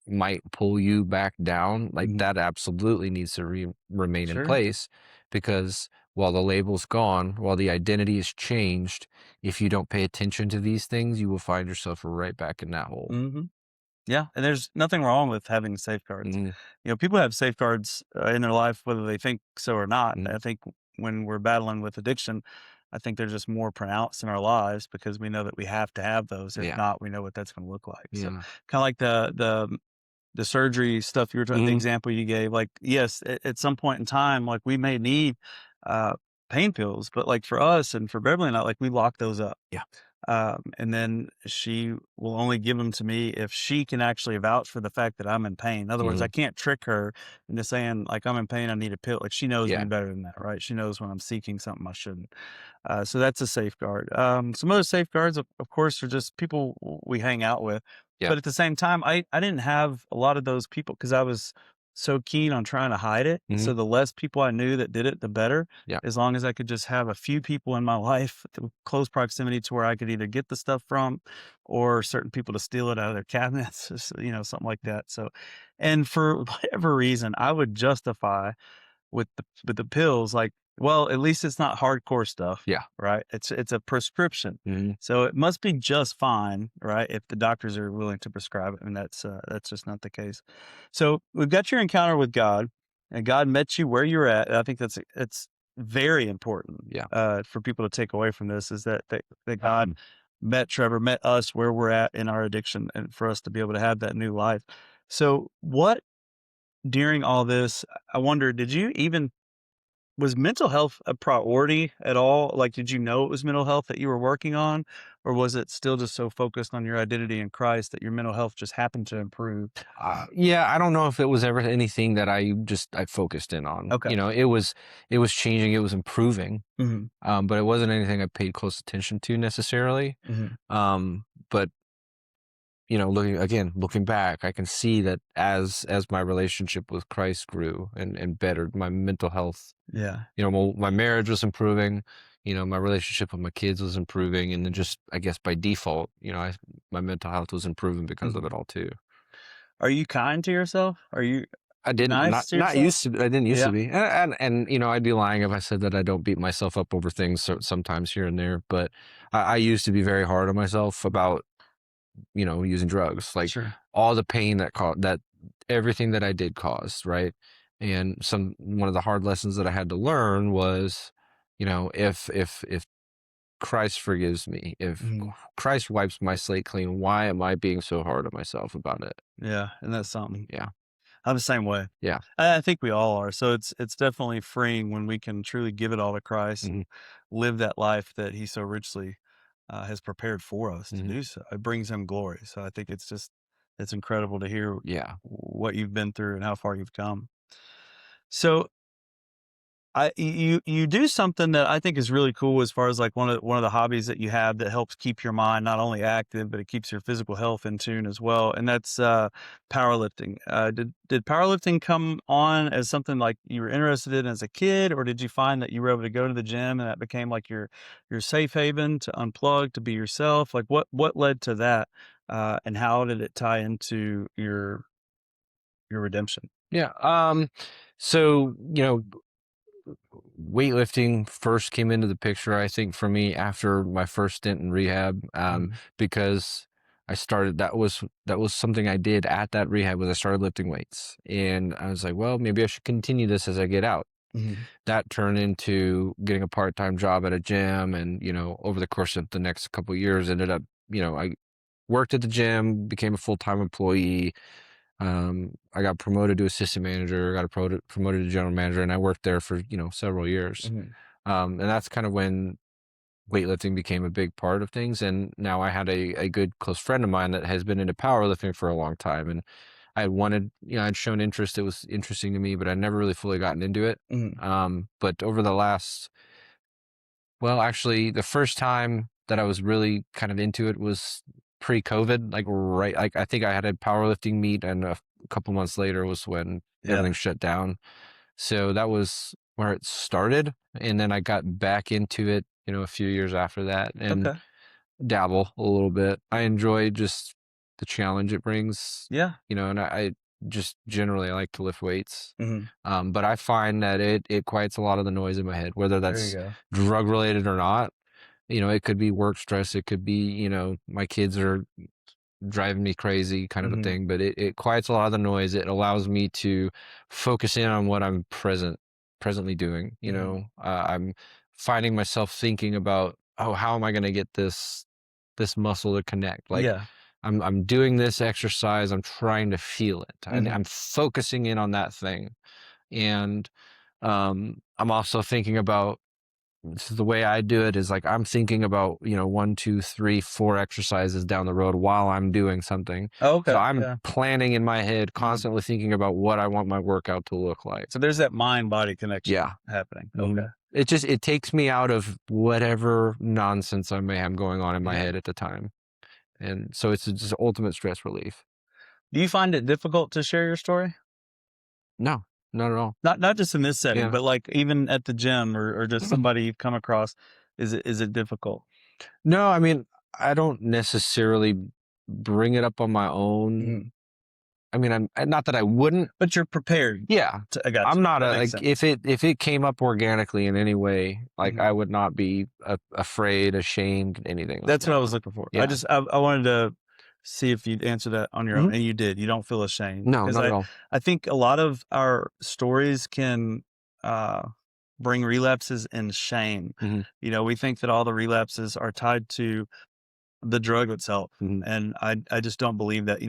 might pull you back down, like Mhm. that absolutely needs to remain in Sure. place, because while the label's gone, while the identity is changed, if you don't pay attention to these things, you will find yourself right back in that hole. Hmm. Yeah, and there's nothing wrong with having safeguards. Mhm, People have safeguards in their life, whether they think so or not. mhm. I think when we're battling with addiction, I think they're just more pronounced in our lives because we know that we have to have those. If Yeah, not, we know what that's going to look like. So, yeah. kind of like the surgery stuff you were talking, the Mhm. example you gave. Like, yes, at some point in time, like we may need uh, pain pills, but like for us and for Beverly and I, like we lock those up. Yeah. And then she will only give them to me if she can actually vouch for the fact that I'm in pain. In other words, I Mhm. can't trick her into saying like I'm in pain, I need a pill. Like she knows me Yeah. better than that, right? She knows when I'm seeking something I shouldn't. So that's a safeguard. Some other safeguards, of course, are just people we hang out with. Yeah. But at the same time, I didn't have a lot of those people because I was so keen on trying to hide it. Mhm. So the less people I knew that did it, the better. Yeah. As long as I could just have a few people in my life, close proximity to where I could either get the stuff from or certain people to steal it out of their cabinets, something like that. So, and for whatever reason, I would justify with the pills, like, well, at least it's not hardcore stuff, Yeah. right? It's a prescription. Mhm. So it must be just fine, right? If the doctors are willing to prescribe it. And that's just not the case. So we've got your encounter with God, and God met you where you're at. And I think it's very important Yeah. for people to take away from this is that God met Trevor, met us where we're at in our addiction, and for us to be able to have that new life. So what during all this, I wonder, did you even was mental health a priority at all? Like, did you know it was mental health that you were working on, or was it still just so focused on your identity in Christ that your mental health just happened to improve? Yeah, I don't know if it was ever anything that I focused in on. Okay. It was changing, it was improving, Mhm. but it wasn't anything I paid close attention to necessarily. Mhm. But looking back, I can see that as my relationship with Christ grew and bettered, my mental health, Yeah. my marriage was improving, my relationship with my kids was improving, and then just I guess by default, my mental health was improving because of Mhm. it all too. Are you kind to yourself? Are you I didn't nice to not yourself? used to. I didn't used to Yeah. be, and I'd be lying if I said that I don't beat myself up over things sometimes here and there. But I used to be very hard on myself about using drugs, like Sure. all the pain that everything that I did caused, right? And one of the hard lessons that I had to learn was, if Christ forgives me, if Mhm. Christ wipes my slate clean, why am I being so hard on myself about it? Yeah, and that's something. Yeah, I'm the same way. yeah, I think we all are. So it's definitely freeing when we can truly give it all to Christ hmm and live that life that He so richly has prepared for us to hmm do. So it brings Him glory. So I think it's incredible to hear yeah, what you've been through and how far you've come. So you do something that I think is really cool as far as like one of the hobbies that you have that helps keep your mind not only active, but it keeps your physical health in tune as well. And that's powerlifting. Did powerlifting come on as something like you were interested in as a kid, or did you find that you were able to go to the gym and that became like your safe haven to unplug, to be yourself? Like what led to that? And how did it tie into your redemption? yeah. So weightlifting first came into the picture, I think, for me after my first stint in rehab, Mhm. because that was something I did at that rehab, was I started lifting weights, and I was like, well, maybe I should continue this as I get out. Mhm. That turned into getting a part-time job at a gym, and over the course of the next couple of years, ended up, I worked at the gym, became a full-time employee. I got promoted to assistant manager, got promoted to general manager, and I worked there for, several years. Mhm. And that's kind of when weightlifting became a big part of things. And now I had a good close friend of mine that has been into powerlifting for a long time. And I had wanted, I'd shown interest. It was interesting to me, but I never really fully gotten into it. Mhm. But over the last Well, actually, the first time that I was really kind of into it was pre-COVID, like I think I had a powerlifting meet, and a couple months later was when everything shut down. So that was where it started, and then I got back into it, a few years after that, and Okay. dabble a little bit. I enjoy just the challenge it brings, Yeah. and I just generally I like to lift weights. Hmm. But I find that it quiets a lot of the noise in my head, whether There you that's go. drug related or not. It could be work stress, it could be, my kids are driving me crazy kind of a Hmm. thing, but it quiets a lot of the noise. It allows me to focus in on what I'm presently doing. Hmm. I'm finding myself thinking about, oh, how am I going to get this muscle to connect? Like, Yeah. I'm doing this exercise, I'm trying to feel it, and Hmm. I'm focusing in on that thing. And I'm also thinking about, so the way I do it is like I'm thinking about, 1, 2, 3, 4 exercises down the road while I'm doing something. Oh, So okay. I'm Yeah. planning in my head, Mhm. constantly thinking about what I want my workout to look like. So there's that mind body connection Yeah. happening. Mhm. Okay. It takes me out of whatever nonsense I may have going on in my Yeah. head at the time. And so it's just ultimate stress relief. Do you find it difficult to share your story? No, not at all. Not just in this setting, Yeah. but like even at the gym or just somebody you've come across. Is it difficult? No, I mean, I don't necessarily bring it up on my own. Mhm. I mean, not that I wouldn't. But you're prepared. Yeah. I got I'm you. not That a makes like sense. if it came up organically in any way, like Mhm. I would not be afraid, ashamed, anything like That's what I that. was looking for. Yeah. I wanted to see if you'd answer that on your own, Mhm. and you did. You don't feel ashamed No, because not at all. I think a lot of our stories can uh, bring relapses and shame. Mhm. We think that all the relapses are tied to the drug itself, Mhm. and I just don't believe that.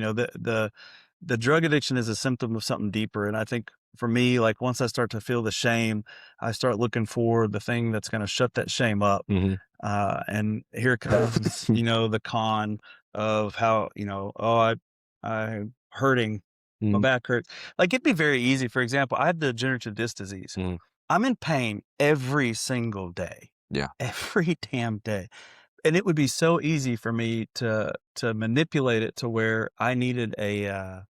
The drug addiction is a symptom of something deeper, and I think for me, like once I start to feel the shame, I start looking for the thing that's going to shut that shame up. Mhm. And here comes, the con of how, oh, I'm hurting, my Mhm. back hurts. Like it'd be very easy. For example, I have degenerative disc disease. Mhm. I'm in pain every single day, Yeah. every damn day. And it would be so easy for me to manipulate it to where I needed a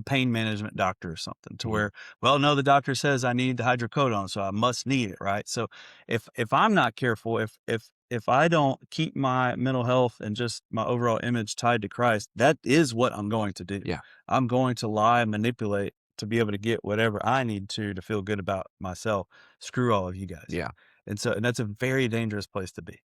pain management doctor or something to Mhm. where, well, no, the doctor says I need the hydrocodone, so I must need it, right? So if I'm not careful, if I don't keep my mental health and just my overall image tied to Christ, that is what I'm going to do. Yeah. I'm going to lie and manipulate to be able to get whatever I need to feel good about myself. Screw all of you guys. Yeah. And that's a very dangerous place to be.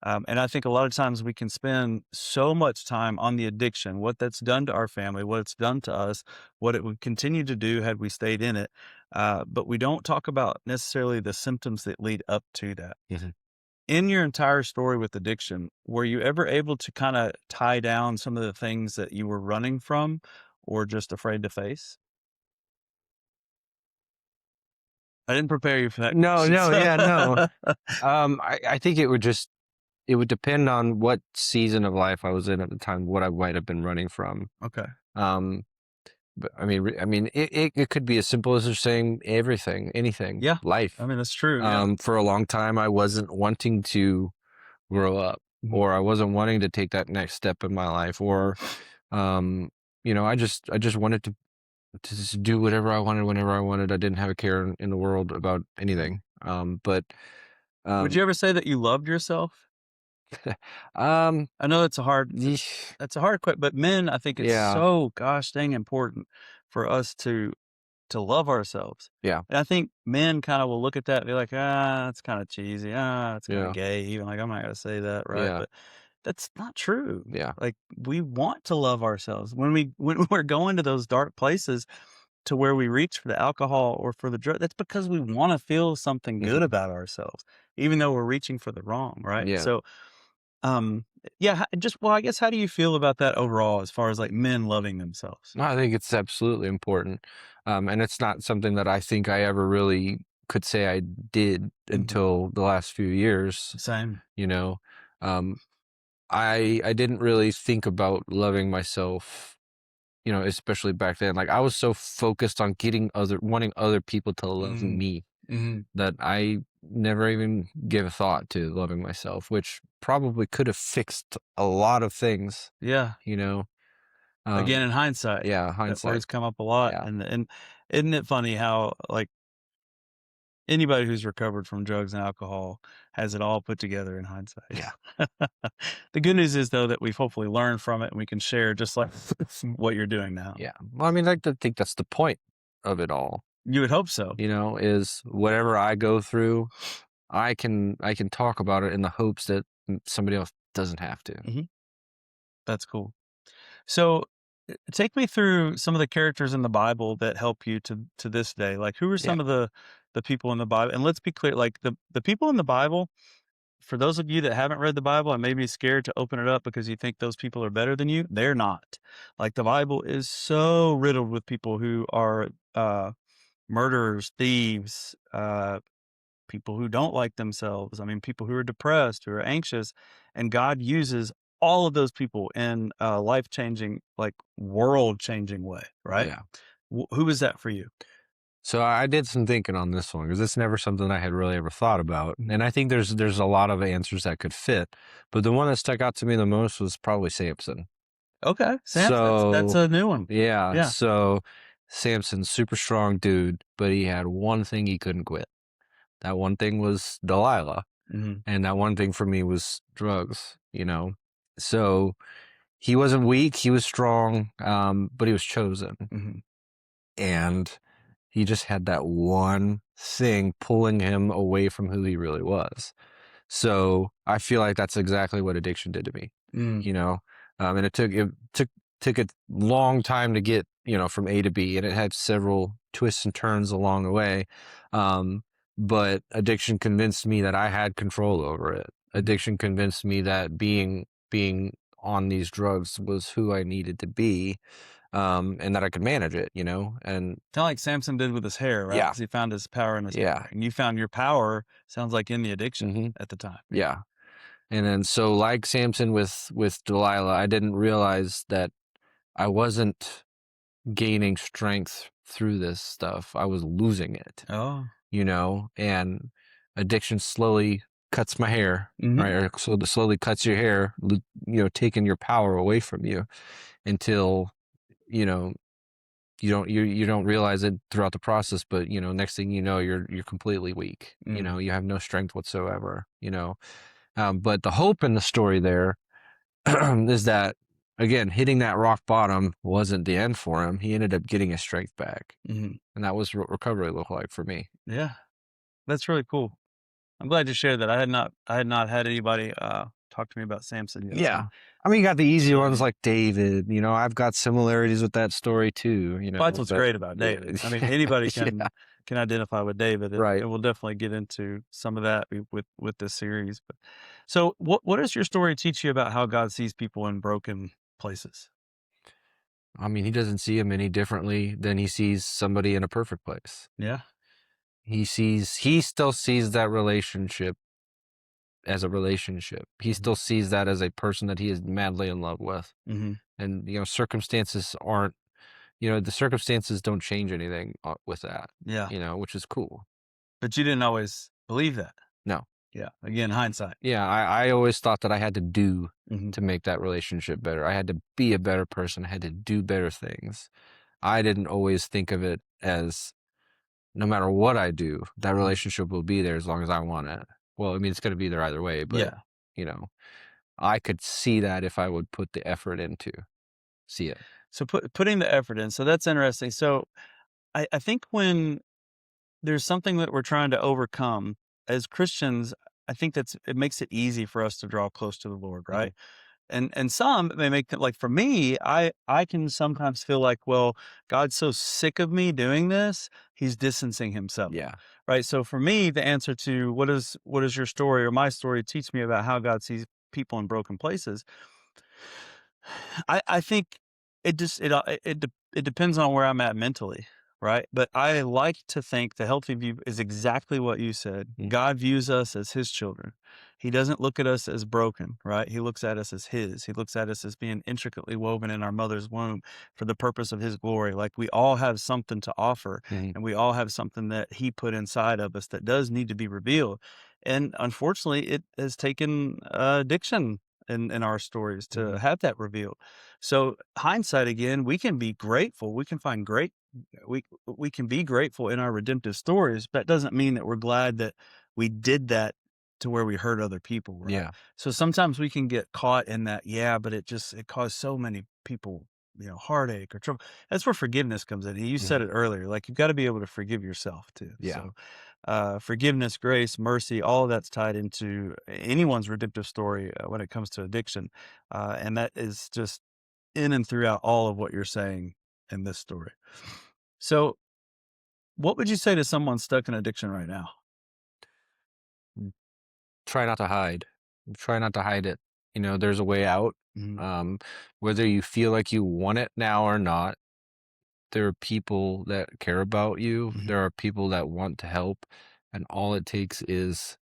And I think a lot of times we can spend so much time on the addiction, what that's done to our family, what it's done to us, what it would continue to do had we stayed in it. But we don't talk about necessarily the symptoms that lead up to that. Mhm. In your entire story with addiction, were you ever able to kind of tie down some of the things that you were running from or just afraid to face? I didn't prepare you for that No, question. no, So. yeah, no. I think it would depend on what season of life I was in at the time, what I might have been running from. Okay. Um, but I mean, it could be as simple as just saying everything, anything, Yeah. I life. mean, that's true. Yeah. For a long time, I wasn't wanting to grow up, Mhm. or I wasn't wanting to take that next step in my life, or, um, I just wanted to just do whatever I wanted, whenever I wanted. I didn't have a care in the world about Mhm. anything. But, Would um, you ever say that you loved yourself? um, I know that's a hard yeesh, that's a hard question, but men, I think it's yeah, so gosh dang important for us to love ourselves. yeah, And I think men kind of will look at that and be like, ah, that's kind of cheesy. Ah, it's kind of yeah, gay. Even like, I'm not going to say that. Right. yeah, But that's not true. yeah. Like we want to love ourselves when we're going to those dark places to where we reach for the alcohol or for the drug. That's because we want to feel something good Mhm. about ourselves, even though we're reaching for the wrong. Right. Yeah. So, um, yeah, well, I guess how do you feel about that overall as far as like men loving themselves? No, I think it's absolutely important. And it's not something that I think I ever really could say I did Mhm. until the last few years, Same. you know. Um, I didn't really think about loving myself, especially back then. Like I was so focused on wanting other people to love Mm. me. that I never even gave a thought to loving myself, which probably could have fixed a lot of things, Yeah. you know. Again, in hindsight, Yeah, that hindsight. words come up a lot, Yeah, and isn't it funny how, like, anybody who's recovered from drugs and alcohol has it all put together in hindsight. yeah, The good news is, though, that we've hopefully learned from it and we can share just like what you're doing now. yeah. Well, I mean, I think that's the point of it all, You would hope so. is whatever I go through, I can talk about it in the hopes that somebody else doesn't have to. Mhm. That's cool. So, take me through some of the characters in the Bible that help you to this day. Like, who are Yeah, some of the people in the Bible? And let's be clear, like the people in the Bible, for those of you that haven't read the Bible and may be scared to open it up because you think those people are better than you, they're not. Like, the Bible is so riddled with people who are murderers, thieves, people who don't like themselves. I mean, people who are depressed, who are anxious, and God uses all of those people in a life changing, like world changing way, right? yeah. Who is that for you? So I did some thinking on this one because it's never something I had really ever thought about, Mhm. and I think there's a lot of answers that could fit, but the one that stuck out to me the most was probably Samson. Okay, Samson, that's So a new one. yeah, Yeah. so Samson, super strong dude, but he had one thing he couldn't quit. That one thing was Delilah, Hmm. and that one thing for me was drugs. So he wasn't weak, he was strong, but he was chosen, Hmm. and he just had that one thing pulling him away from who he really was. So I feel like that's exactly what addiction did to me, Mm. you know. And it took a long time to get from A to B, and it had several twists and turns along the way. Um, but addiction convinced me that I had control over it. Mhm. Addiction convinced me that being on these drugs was who I needed to be, and that I could manage it. And Kind of like Samson did with his hair, right? yeah, Because he found his power in his yeah, hair, and you found your power. Sounds like in the addiction hmm at the time. yeah. And then so like Samson with Delilah, I didn't realize that I wasn't gaining strength through this stuff. I was losing Oh. and addiction slowly cuts my hair, Hmm. right? Or slowly cuts your hair, taking your power away from you until, you know, you don't realize it throughout the process, but next thing you know, you're completely weak. Mm. You have no strength whatsoever. But the hope in the story there is that, again, hitting that rock bottom wasn't the end for him. He ended up getting his strength back. Hmm. And that was what recovery looked like for me. Yeah, that's really cool. I'm glad you shared that. I had not had anybody talk to me about Samson yet. So Yeah. I mean, you got the easy really ones neat. like David. I've got similarities with that story too, Well, that's what's but great about yeah, David. I mean, anybody yeah, can identify with David, right. and we'll definitely get into some of that with this series. But so, what does your story teach you about how God sees people in broken places? I mean, he doesn't see him any differently than he sees somebody in a perfect place. Yeah. He still sees that relationship as a relationship. He Hmm. still sees that as a person that he is madly in love with. Hmm. And, circumstances aren't, the circumstances don't change anything with that, Yeah, which is cool. but you didn't always believe that. No. Yeah. Again, hindsight. Yeah. I always thought that I had to do Hmm. to make that relationship better. I had to be a better person. I had to do better things. I didn't always think of it as no matter what I do, that relationship will be there as long as I want it. Well, I mean, it's going to be there either way, but, Yeah. you know, I could see that if I would put the effort into see it. So putting the effort in. So that's interesting. So I think when there's something that we're trying to overcome as Christians, I think it makes it easy for us to draw close to the Lord, Mhm. right? And some may make it, like, for me, I can sometimes feel like, well, God's so sick of me doing this, he's distancing himself. Yeah. Right. So for me, the answer to what is your story or my story teach me about how God sees people in broken places, I think it just it depends on where I'm at mentally. right? But I like to think the healthy view is exactly what you said. Mm. God views us as his children. He doesn't look at us as broken, right? He looks at us as his. He looks at us as being intricately woven in our mother's womb for the purpose of his glory. Like we all have something to offer, Mhm. and we all have something that he put inside of us that does need to be revealed. And unfortunately, it has taken addiction in our stories to Mhm. have that revealed. So hindsight again, we can be grateful. We can find we can be grateful in our redemptive stories, but that doesn't mean that we're glad that we did that to where we hurt other people, right? Yeah. So sometimes we can get caught in that, yeah, but it caused so many people, heartache or trouble. That's where forgiveness comes in. You said Mhm. it earlier, like you've got to be able to forgive yourself too. Yeah. So forgiveness, grace, mercy, all of that's tied into anyone's redemptive story when it comes to addiction. And that is just in and throughout all of what you're saying in this story. So, what would you say to someone stuck in addiction right now? Try not to hide. Try not to hide it. There's a way out. Mhm, Um, Whether you feel like you want it now or not, there are people that care about you. mhm, There are people that want to help, and all it takes is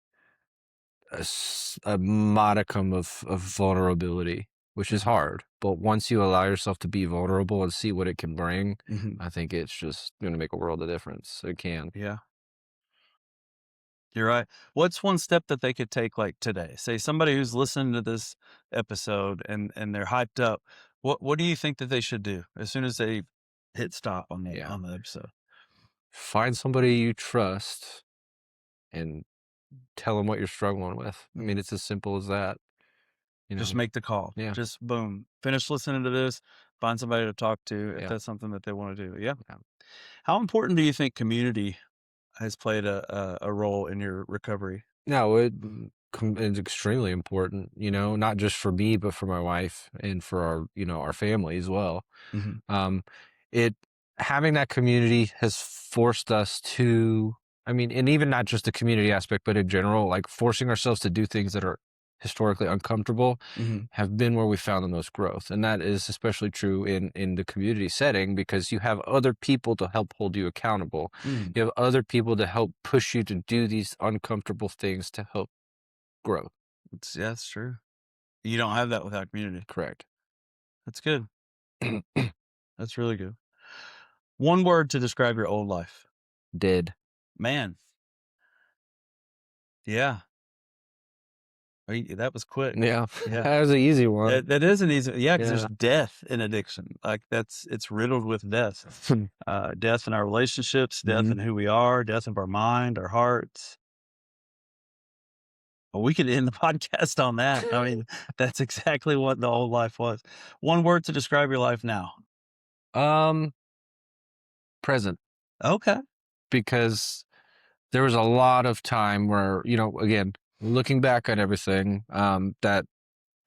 a modicum of vulnerability, which is mhm, hard. But once you allow yourself to be vulnerable and see what it can bring, mhm. I think it's just going to make a world of difference. It can. Yeah, you're right. What's one step that they could take like today? Say somebody who's listening to this episode and they're hyped up. What do you think that they should do as soon as they hit stop on Yeah. the episode? Find somebody you trust and tell them what you're struggling with. I mean, Mhm. it's as simple as that. You Just know? make the call. Yeah. Just boom. Finish listening to this. Find somebody to talk to if Yeah. that's something that they want to do. Yeah. Yeah. How important do you think community has played a role in your recovery? No, it's extremely important, not just for me, but for my wife and for our family as well. Mhm, Um, it Having that community has forced us to, I mean, and even not just the community aspect, but in general, like forcing ourselves to do things that are historically uncomfortable mhm, have been where we found the most growth. And that is especially true in the community setting because you have other people to help hold you accountable. mhm. You have other people to help push you to do these uncomfortable things to help grow. Yeah, that's true. You don't have that without community. Correct. That's good. That's really good. One word to describe your old life. Did. Man, yeah. That was quick. Yeah. Yeah. That was an easy one. That is an easy, yeah, because there's Yeah. death in addiction. Like it's riddled with death. Death in our relationships, death Mhm. in who we are, death of our mind, our hearts. Well, we could end the podcast on that. I mean, that's exactly what the old life was. One word to describe your life now. Um, Present, Okay. because there was a lot of time where, again, looking back at everything, that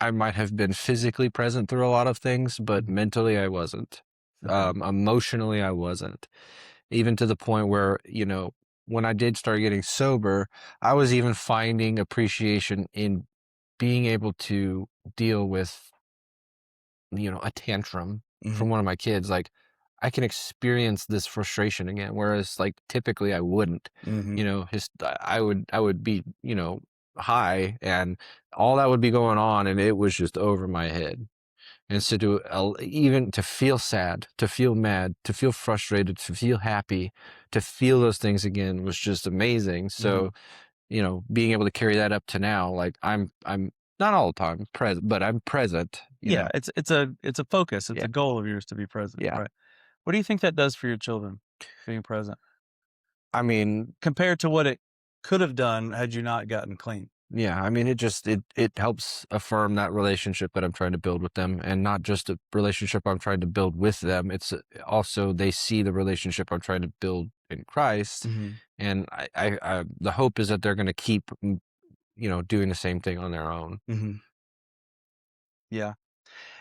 I might have been physically present through a lot of things, but Mhm. mentally I wasn't. Okay. Emotionally I wasn't. Even to the point where, when I did start getting sober, I was even finding appreciation in being able to deal with, a tantrum Mhm. from one of my kids. Like, I can experience this frustration again, whereas like typically I wouldn't. Mhm. I would be, high and all that would be going on and it was just over my head. And so even to feel sad, to feel mad, to feel frustrated, to feel happy, to feel those things again was just amazing. Mhm. So, being able to carry that up to now, like I'm not all the time present, but I'm present, Yeah, it's a focus. It's Yeah. a goal of yours to be present, Yeah. right? What do you think that does for your children, being present, I mean, compared to what it could have done had you not gotten clean? yeah, I mean, it helps affirm that relationship that I'm trying to build with them, and not just a relationship I'm trying to build with them. It's also they see the relationship I'm trying to build in Christ, Mhm. and the hope is that they're going to keep, doing the same thing on their own. Mhm. Yeah.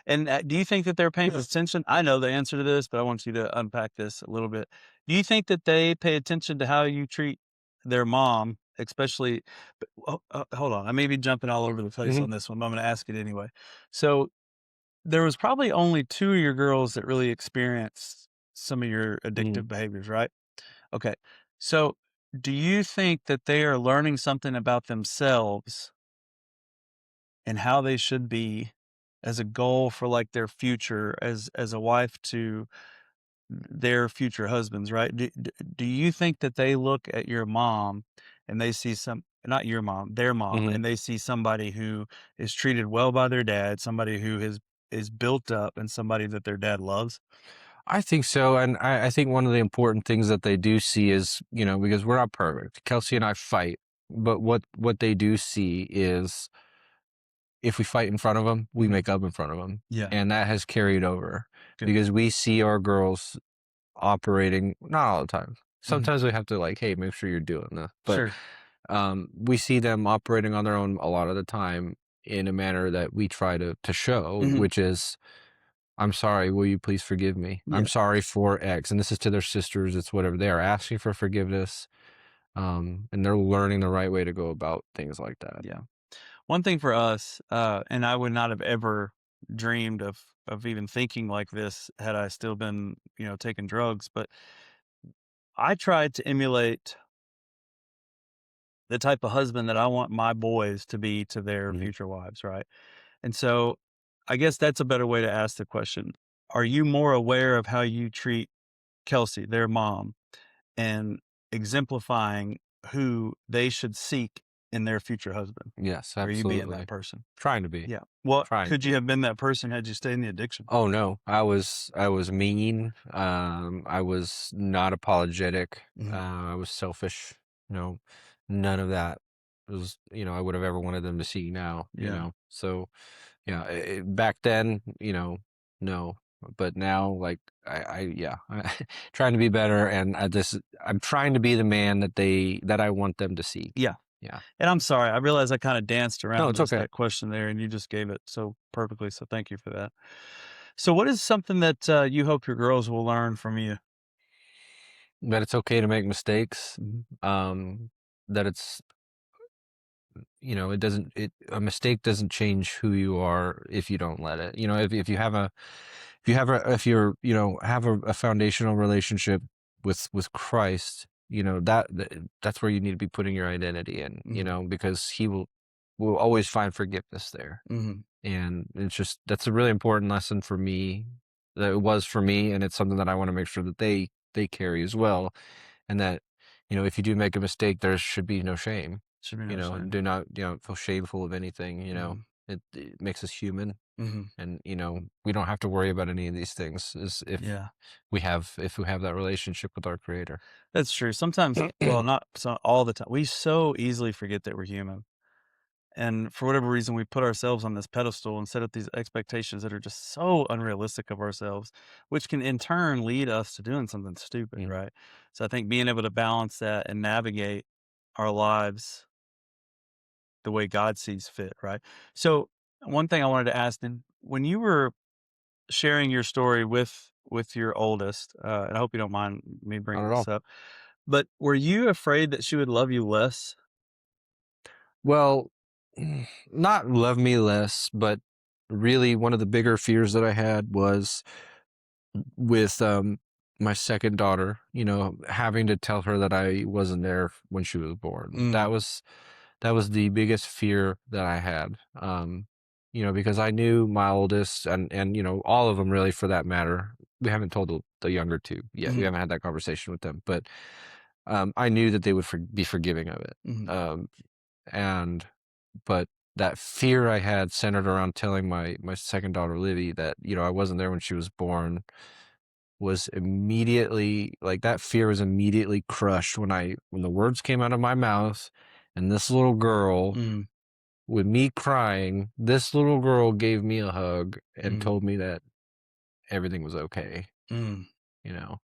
And, do you think that they're paying attention? I know the answer to this, but I want you to unpack this a little bit. Do you think that they pay attention to how you treat their mom, especially hold on, I may be jumping all over the place Hmm. on this one, but I'm gonna ask it anyway. So, there was probably only 2 of your girls that really experienced some of your Mhm. addictive behaviors, right? Okay. So, do you think that they are learning something about themselves and how they should be as a goal for like their future as a wife to their future husbands, right? Do you think that they look at your mom and they see not your mom, their mom, Mhm. and they see somebody who is treated well by their dad, somebody who is built up, and somebody that their dad loves? I think so, and I think one of the important things that they do see is, because we're not perfect. Kelsey and I fight, but what they do see is if we fight in front of them, we Mhm. make up in front of them, Yeah. and that has carried over Good. because we see our girls operating not all the time. Mhm. Sometimes we have to like, hey, make sure you're doing this, but Sure. we see them operating on their own a lot of the time in a manner that we try to show, Mhm. which is I'm sorry, will you please forgive me? I'm Yeah. sorry for X. And this is to their sisters, it's whatever. They are asking for forgiveness. And they're learning the right way to go about things like that. Yeah. One thing for us, and I would not have ever dreamed of even thinking like this had I still been, taking drugs, but I tried to emulate the type of husband that I want my boys to be to their Mhm. future wives, right? And so I guess that's a better way to ask the question. Are you more aware of how you treat Kelsey, their mom, and exemplifying who they should seek in their future husband? Yes, Are you being that absolutely. person? Trying to be. Yeah. What Trying to could you be. have been that person had you stayed in the addiction? Oh no, I was mean. I was not apologetic. Mhm. I was selfish. You know, none of that was I would have ever wanted them to see now. Yeah. So yeah, back then no, but now like yeah, trying to be better, and I'm trying to be the man that I want them to see. Yeah. Yeah, And I'm sorry, I realize I kinda danced no, around it's okay. that question there, and you just gave it so perfectly, so thank you for that. So what is something that, you hope your girls will learn from you? That it's okay to make mistakes. Mhm. That it's it doesn't a mistake doesn't change who you are if you don't let it. If you have a if you're have a foundational relationship with Christ, that's where you need to be putting your identity in, Mhm. because he will always find forgiveness there. Mhm. And it's just that's a really important lesson for me, that it was for me, and it's something that I want to make sure that they carry as well. And that if you do make a mistake, there should be no shame. Should be no shame. Do not feel shameful of anything. Mhm. It makes us human, Mhm. and we don't have to worry about any of these things is Yeah. if we have that relationship with our creator. That's true. Sometimes well, not so all the time. We so easily forget that we're human. And for whatever reason, we put ourselves on this pedestal and set up these expectations that are just so unrealistic of ourselves, which can in turn lead us to doing something stupid, Mhm. right? So I think being able to balance that and navigate our lives the way God sees fit, right? So one thing I wanted to ask then, when you were sharing your story with your oldest, and I hope you don't mind me Not bringing at this all. up, but were you afraid that she would love you less? Well, not love me less, but really one of the bigger fears that I had was with my second daughter, having to tell her that I wasn't there when she was born. Mm, That was the biggest fear that I had. Because I knew my oldest, and all of them really, for that matter. We haven't told the younger two yet. We mhm, haven't had that conversation with them, but I knew that they would be forgiving of it. mhm, Um, and but that fear I had centered around telling my second daughter Livy that I wasn't there when she was born was immediately, like, that fear was immediately crushed when the words came out of my mouth, and this little girl, mm, with me crying, this little girl gave me a hug and mm, told me that everything was okay. mm.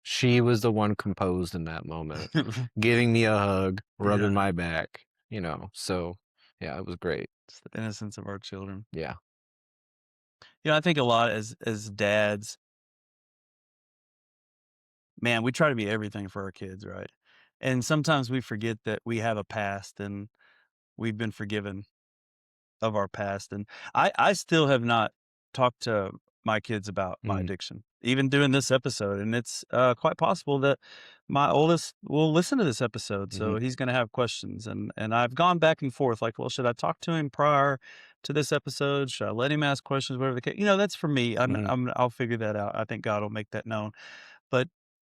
She was the one composed in that moment, giving me a hug, Yeah, rubbing my back. So yeah, it was great. it's the innocence of our children. Yeah. I think a lot as dads, man, we try to be everything for our kids, right? And sometimes we forget that we have a past and we've been forgiven of our past. And I still have not talked to my kids about my Mm. addiction. even doing this episode. And it's quite possible that my oldest will listen to this episode. So he's going to have questions. And I've gone back and forth like, well, should I talk to him prior to this episode? Should I let him ask questions? Whatever the case, that's for me. I'll figure that out. I think God will make that known. But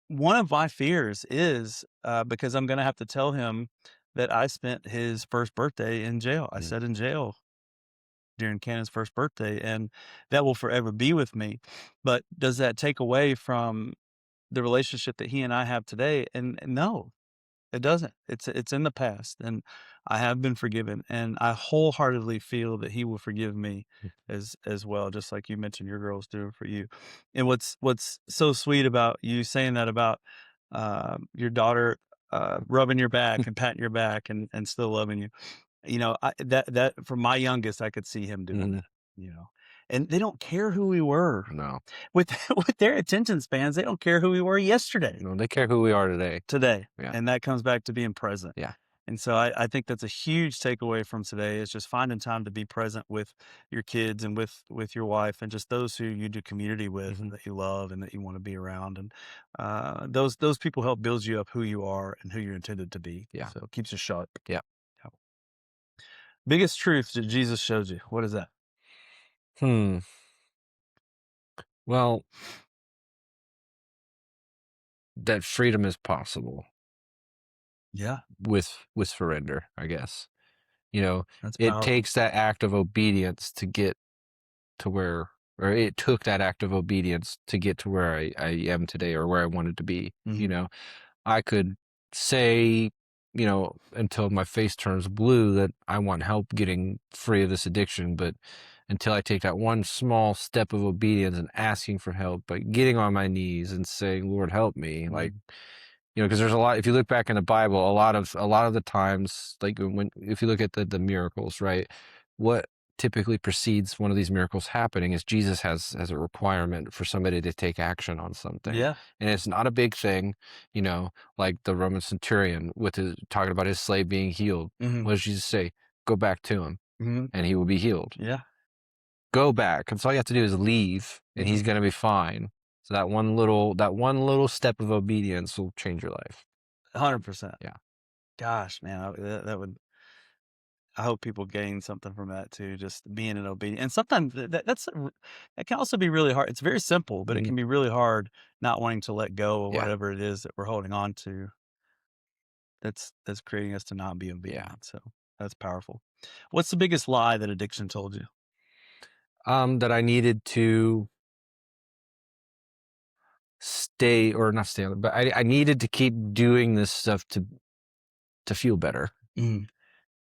one of my fears is because I'm going to have to tell him that I spent his first birthday in jail. I sat in jail during Cannon's first birthday, and that will forever be with me. But does that take away from the relationship that he and I have today? And no, it doesn't. It's in the past, and I have been forgiven, and I wholeheartedly feel that he will forgive me as well, just like you mentioned your girl's doing for you. And what's so sweet about you saying that about your daughter rubbing your back and patting your back and still loving you. That for my youngest, I could see him doing that, and they don't care who we were. No. With with their attention spans, they don't care who we were yesterday. No, they care who we are today. Yeah. And that comes back to being present. Yeah. And so I think that's a huge takeaway from today is just finding time to be present with your kids and with your wife and just those who you do community with and that you love and that you want to be around. And those people help build you up who you are and who you're intended to be. Yeah. So it keeps you sharp. Yeah. Biggest truth that Jesus showed you. What is that? Well, that freedom is possible. Yeah. With surrender, I guess. That's it powerful. takes that act of obedience to get to where, or it took that act of obedience to get to where I am today or where I wanted to be. I could say, until my face turns blue that I want help getting free of this addiction, but until I take that one small step of obedience and asking for help, like getting on my knees and saying, Lord, help me, like, because there's a lot, if you look back in the Bible, a lot of the times, like if you look at the miracles, right, what typically precedes one of these miracles happening is Jesus has a requirement for somebody to take action on something. Yeah. And it's not a big thing, like the Roman centurion with talking about his slave being healed. What does Jesus say? Go back to him and he will be healed. Yeah. Go back. And so all you have to do is leave and he's going to be fine. So that one little step of obedience will change your life. 100%. Yeah. Gosh, man, that would. I hope people gain something from that too. Just being an obedient, and sometimes that can also be really hard. It's very simple, but it can be really hard not wanting to let go of whatever it is that we're holding on to. That's creating us to not be obedient. Yeah. So that's powerful. What's the biggest lie that addiction told you? That I needed to stay, or not stay, but I needed to keep doing this stuff to feel better.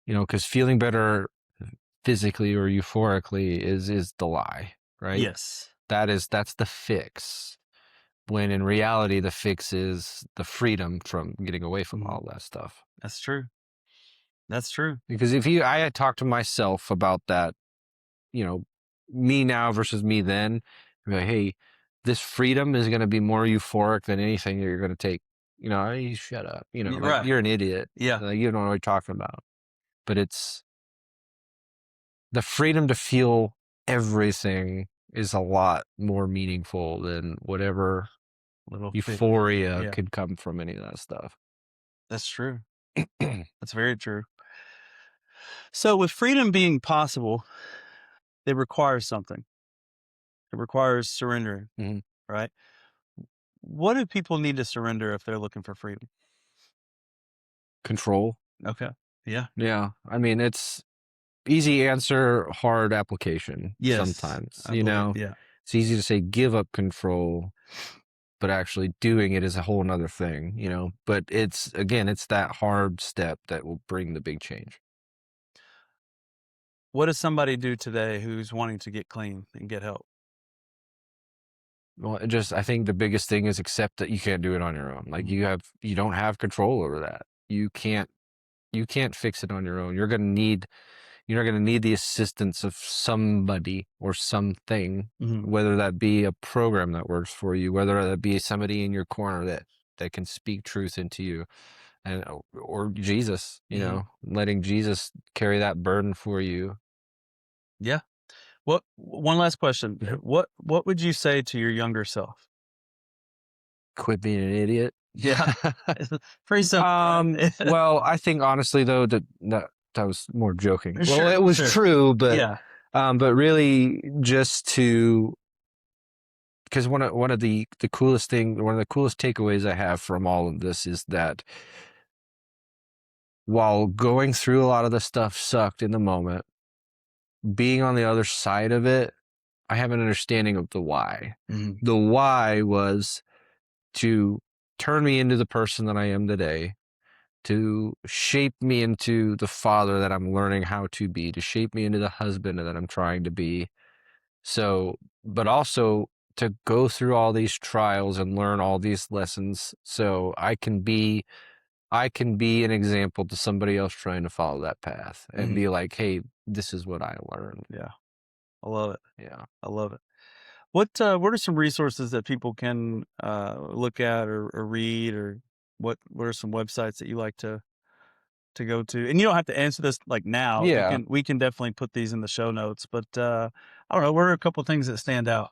Because feeling better physically or euphorically is the lie, right? Yes. That's the fix. When in reality, the fix is the freedom from getting away from all that stuff. That's true. That's true. Because I had talked to myself about that, me now versus me then, I'd be like, hey, this freedom is going to be more euphoric than anything you're going to take. Hey, shut up. Like, right. You're an idiot. Yeah. Like, you don't know what you're talking about. But it's the freedom to feel everything is a lot more meaningful than whatever Little euphoria could come from any of that stuff. That's true. That's very true. So with freedom being possible, it requires something. It requires surrendering, right? What do people need to surrender if they're looking for freedom? Control. Okay. Yeah. Yeah. I mean, it's easy answer, hard application. Yes, sometimes, Yeah. It's easy to say give up control, but actually doing it is a whole nother thing, but it's that hard step that will bring the big change. What does somebody do today who's wanting to get clean and get help? Well, I think the biggest thing is accept that you can't do it on your own. Like you don't have control over that. You can't fix it on your own. You're going to need the assistance of somebody or something, whether that be a program that works for you, whether that be somebody in your corner that can speak truth into you, or Jesus, letting Jesus carry that burden for you. Yeah. One last question. What would you say to your younger self? quit being an idiot. Yeah. Pretty simple. Right? Well, I think honestly though that was more joking. Well, Sure, it was sure. true, but Yeah. but really just to, because one of the coolest takeaways I have from all of this is that while going through a lot of the stuff sucked in the moment, being on the other side of it, I have an understanding of the why. Mhm. The why was to turn me into the person that I am today, to shape me into the father that I'm learning how to be, to shape me into the husband that I'm trying to be. So, but also to go through all these trials and learn all these lessons so I can be an example to somebody else trying to follow that path and be like, hey, this is what I learned. Yeah. I love it. Yeah. I love it. What are some resources that people can look at or read, or what are some websites that you like to go to? And you don't have to answer this like now. Yeah. We can definitely put these in the show notes, but I don't know, what are a couple things that stand out?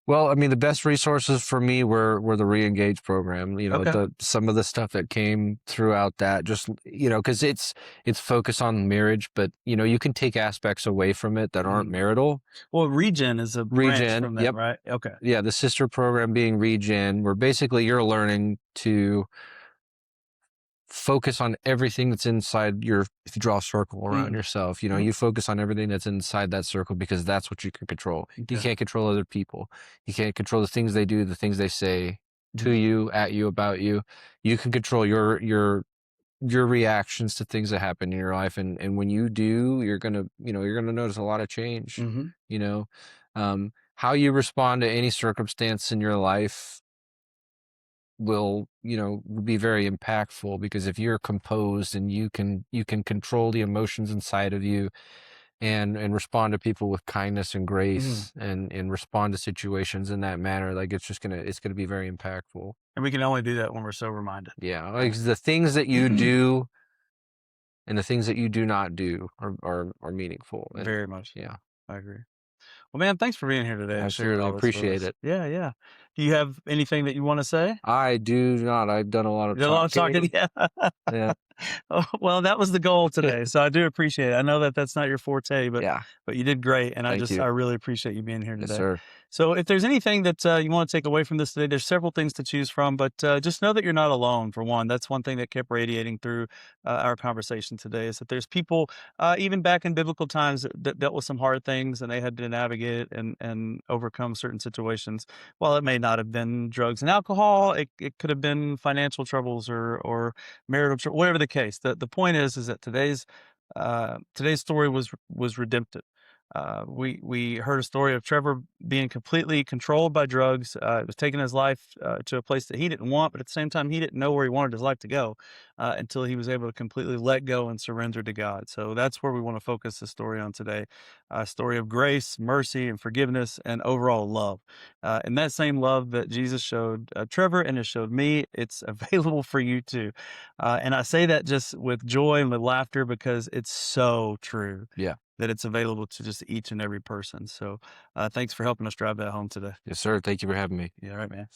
Well, I mean, the best resources for me were the Re-Engage program. You know, Okay. some of the stuff that came throughout that, just, you know, because it's focused on marriage, but you know, you can take aspects away from it that aren't marital. Well, Regen is a branch Regen, from that, yep. right? Okay. Yeah, the sister program being Regen, where basically you're learning to focus on everything that's inside if you draw a circle around yourself, you know, you focus on everything that's inside that circle because that's what you can control. You can't control other people. You can't control the things they do, the things they say to you, at you, about you. You can control your reactions to things that happen in your life. And when you do, you're gonna notice a lot of change. You know, how you respond to any circumstance in your life will be very impactful, because if you're composed and you can control the emotions inside of you and respond to people with kindness and grace and respond to situations in that manner, like it's gonna be very impactful. And we can only do that when we're sober minded. Yeah, like the things that you do and the things that you do not do are meaningful. And Very much. yeah, I agree. Well, man, thanks for being here today and sharing absolutely all this with appreciate us. it. Yeah, yeah. Do you have anything that you want to say? I do not. I've done a lot of You did a lot of talking. Yeah. Yeah. Oh, well, that was the goal today, so I do appreciate it. I know that that's not your forte, but Yeah. but you did great, and Thank you. I really appreciate you being here Yes, today. sir. So, if there's anything that you want to take away from this today, there's several things to choose from, but just know that you're not alone. For one, that's one thing that kept radiating through our conversation today, is that there's people, even back in biblical times, that dealt with some hard things, and they had to navigate it and overcome certain situations. While it may not have been drugs and alcohol, it could have been financial troubles or marital trouble, whatever the case. The point is that today's story was redemptive. We heard a story of Trevor being completely controlled by drugs. It was taking his life to a place that he didn't want, but at the same time, he didn't know where he wanted his life to go until he was able to completely let go and surrender to God. So that's where we want to focus the story on today: a story of grace, mercy, and forgiveness, and overall love. And that same love that Jesus showed Trevor and has showed me, it's available for you too. And I say that just with joy and with laughter, because it's so true. Yeah. That it's available to just each and every person. So thanks for helping us drive that home today. Yes, sir. Thank you for having me. Yeah, all right, man.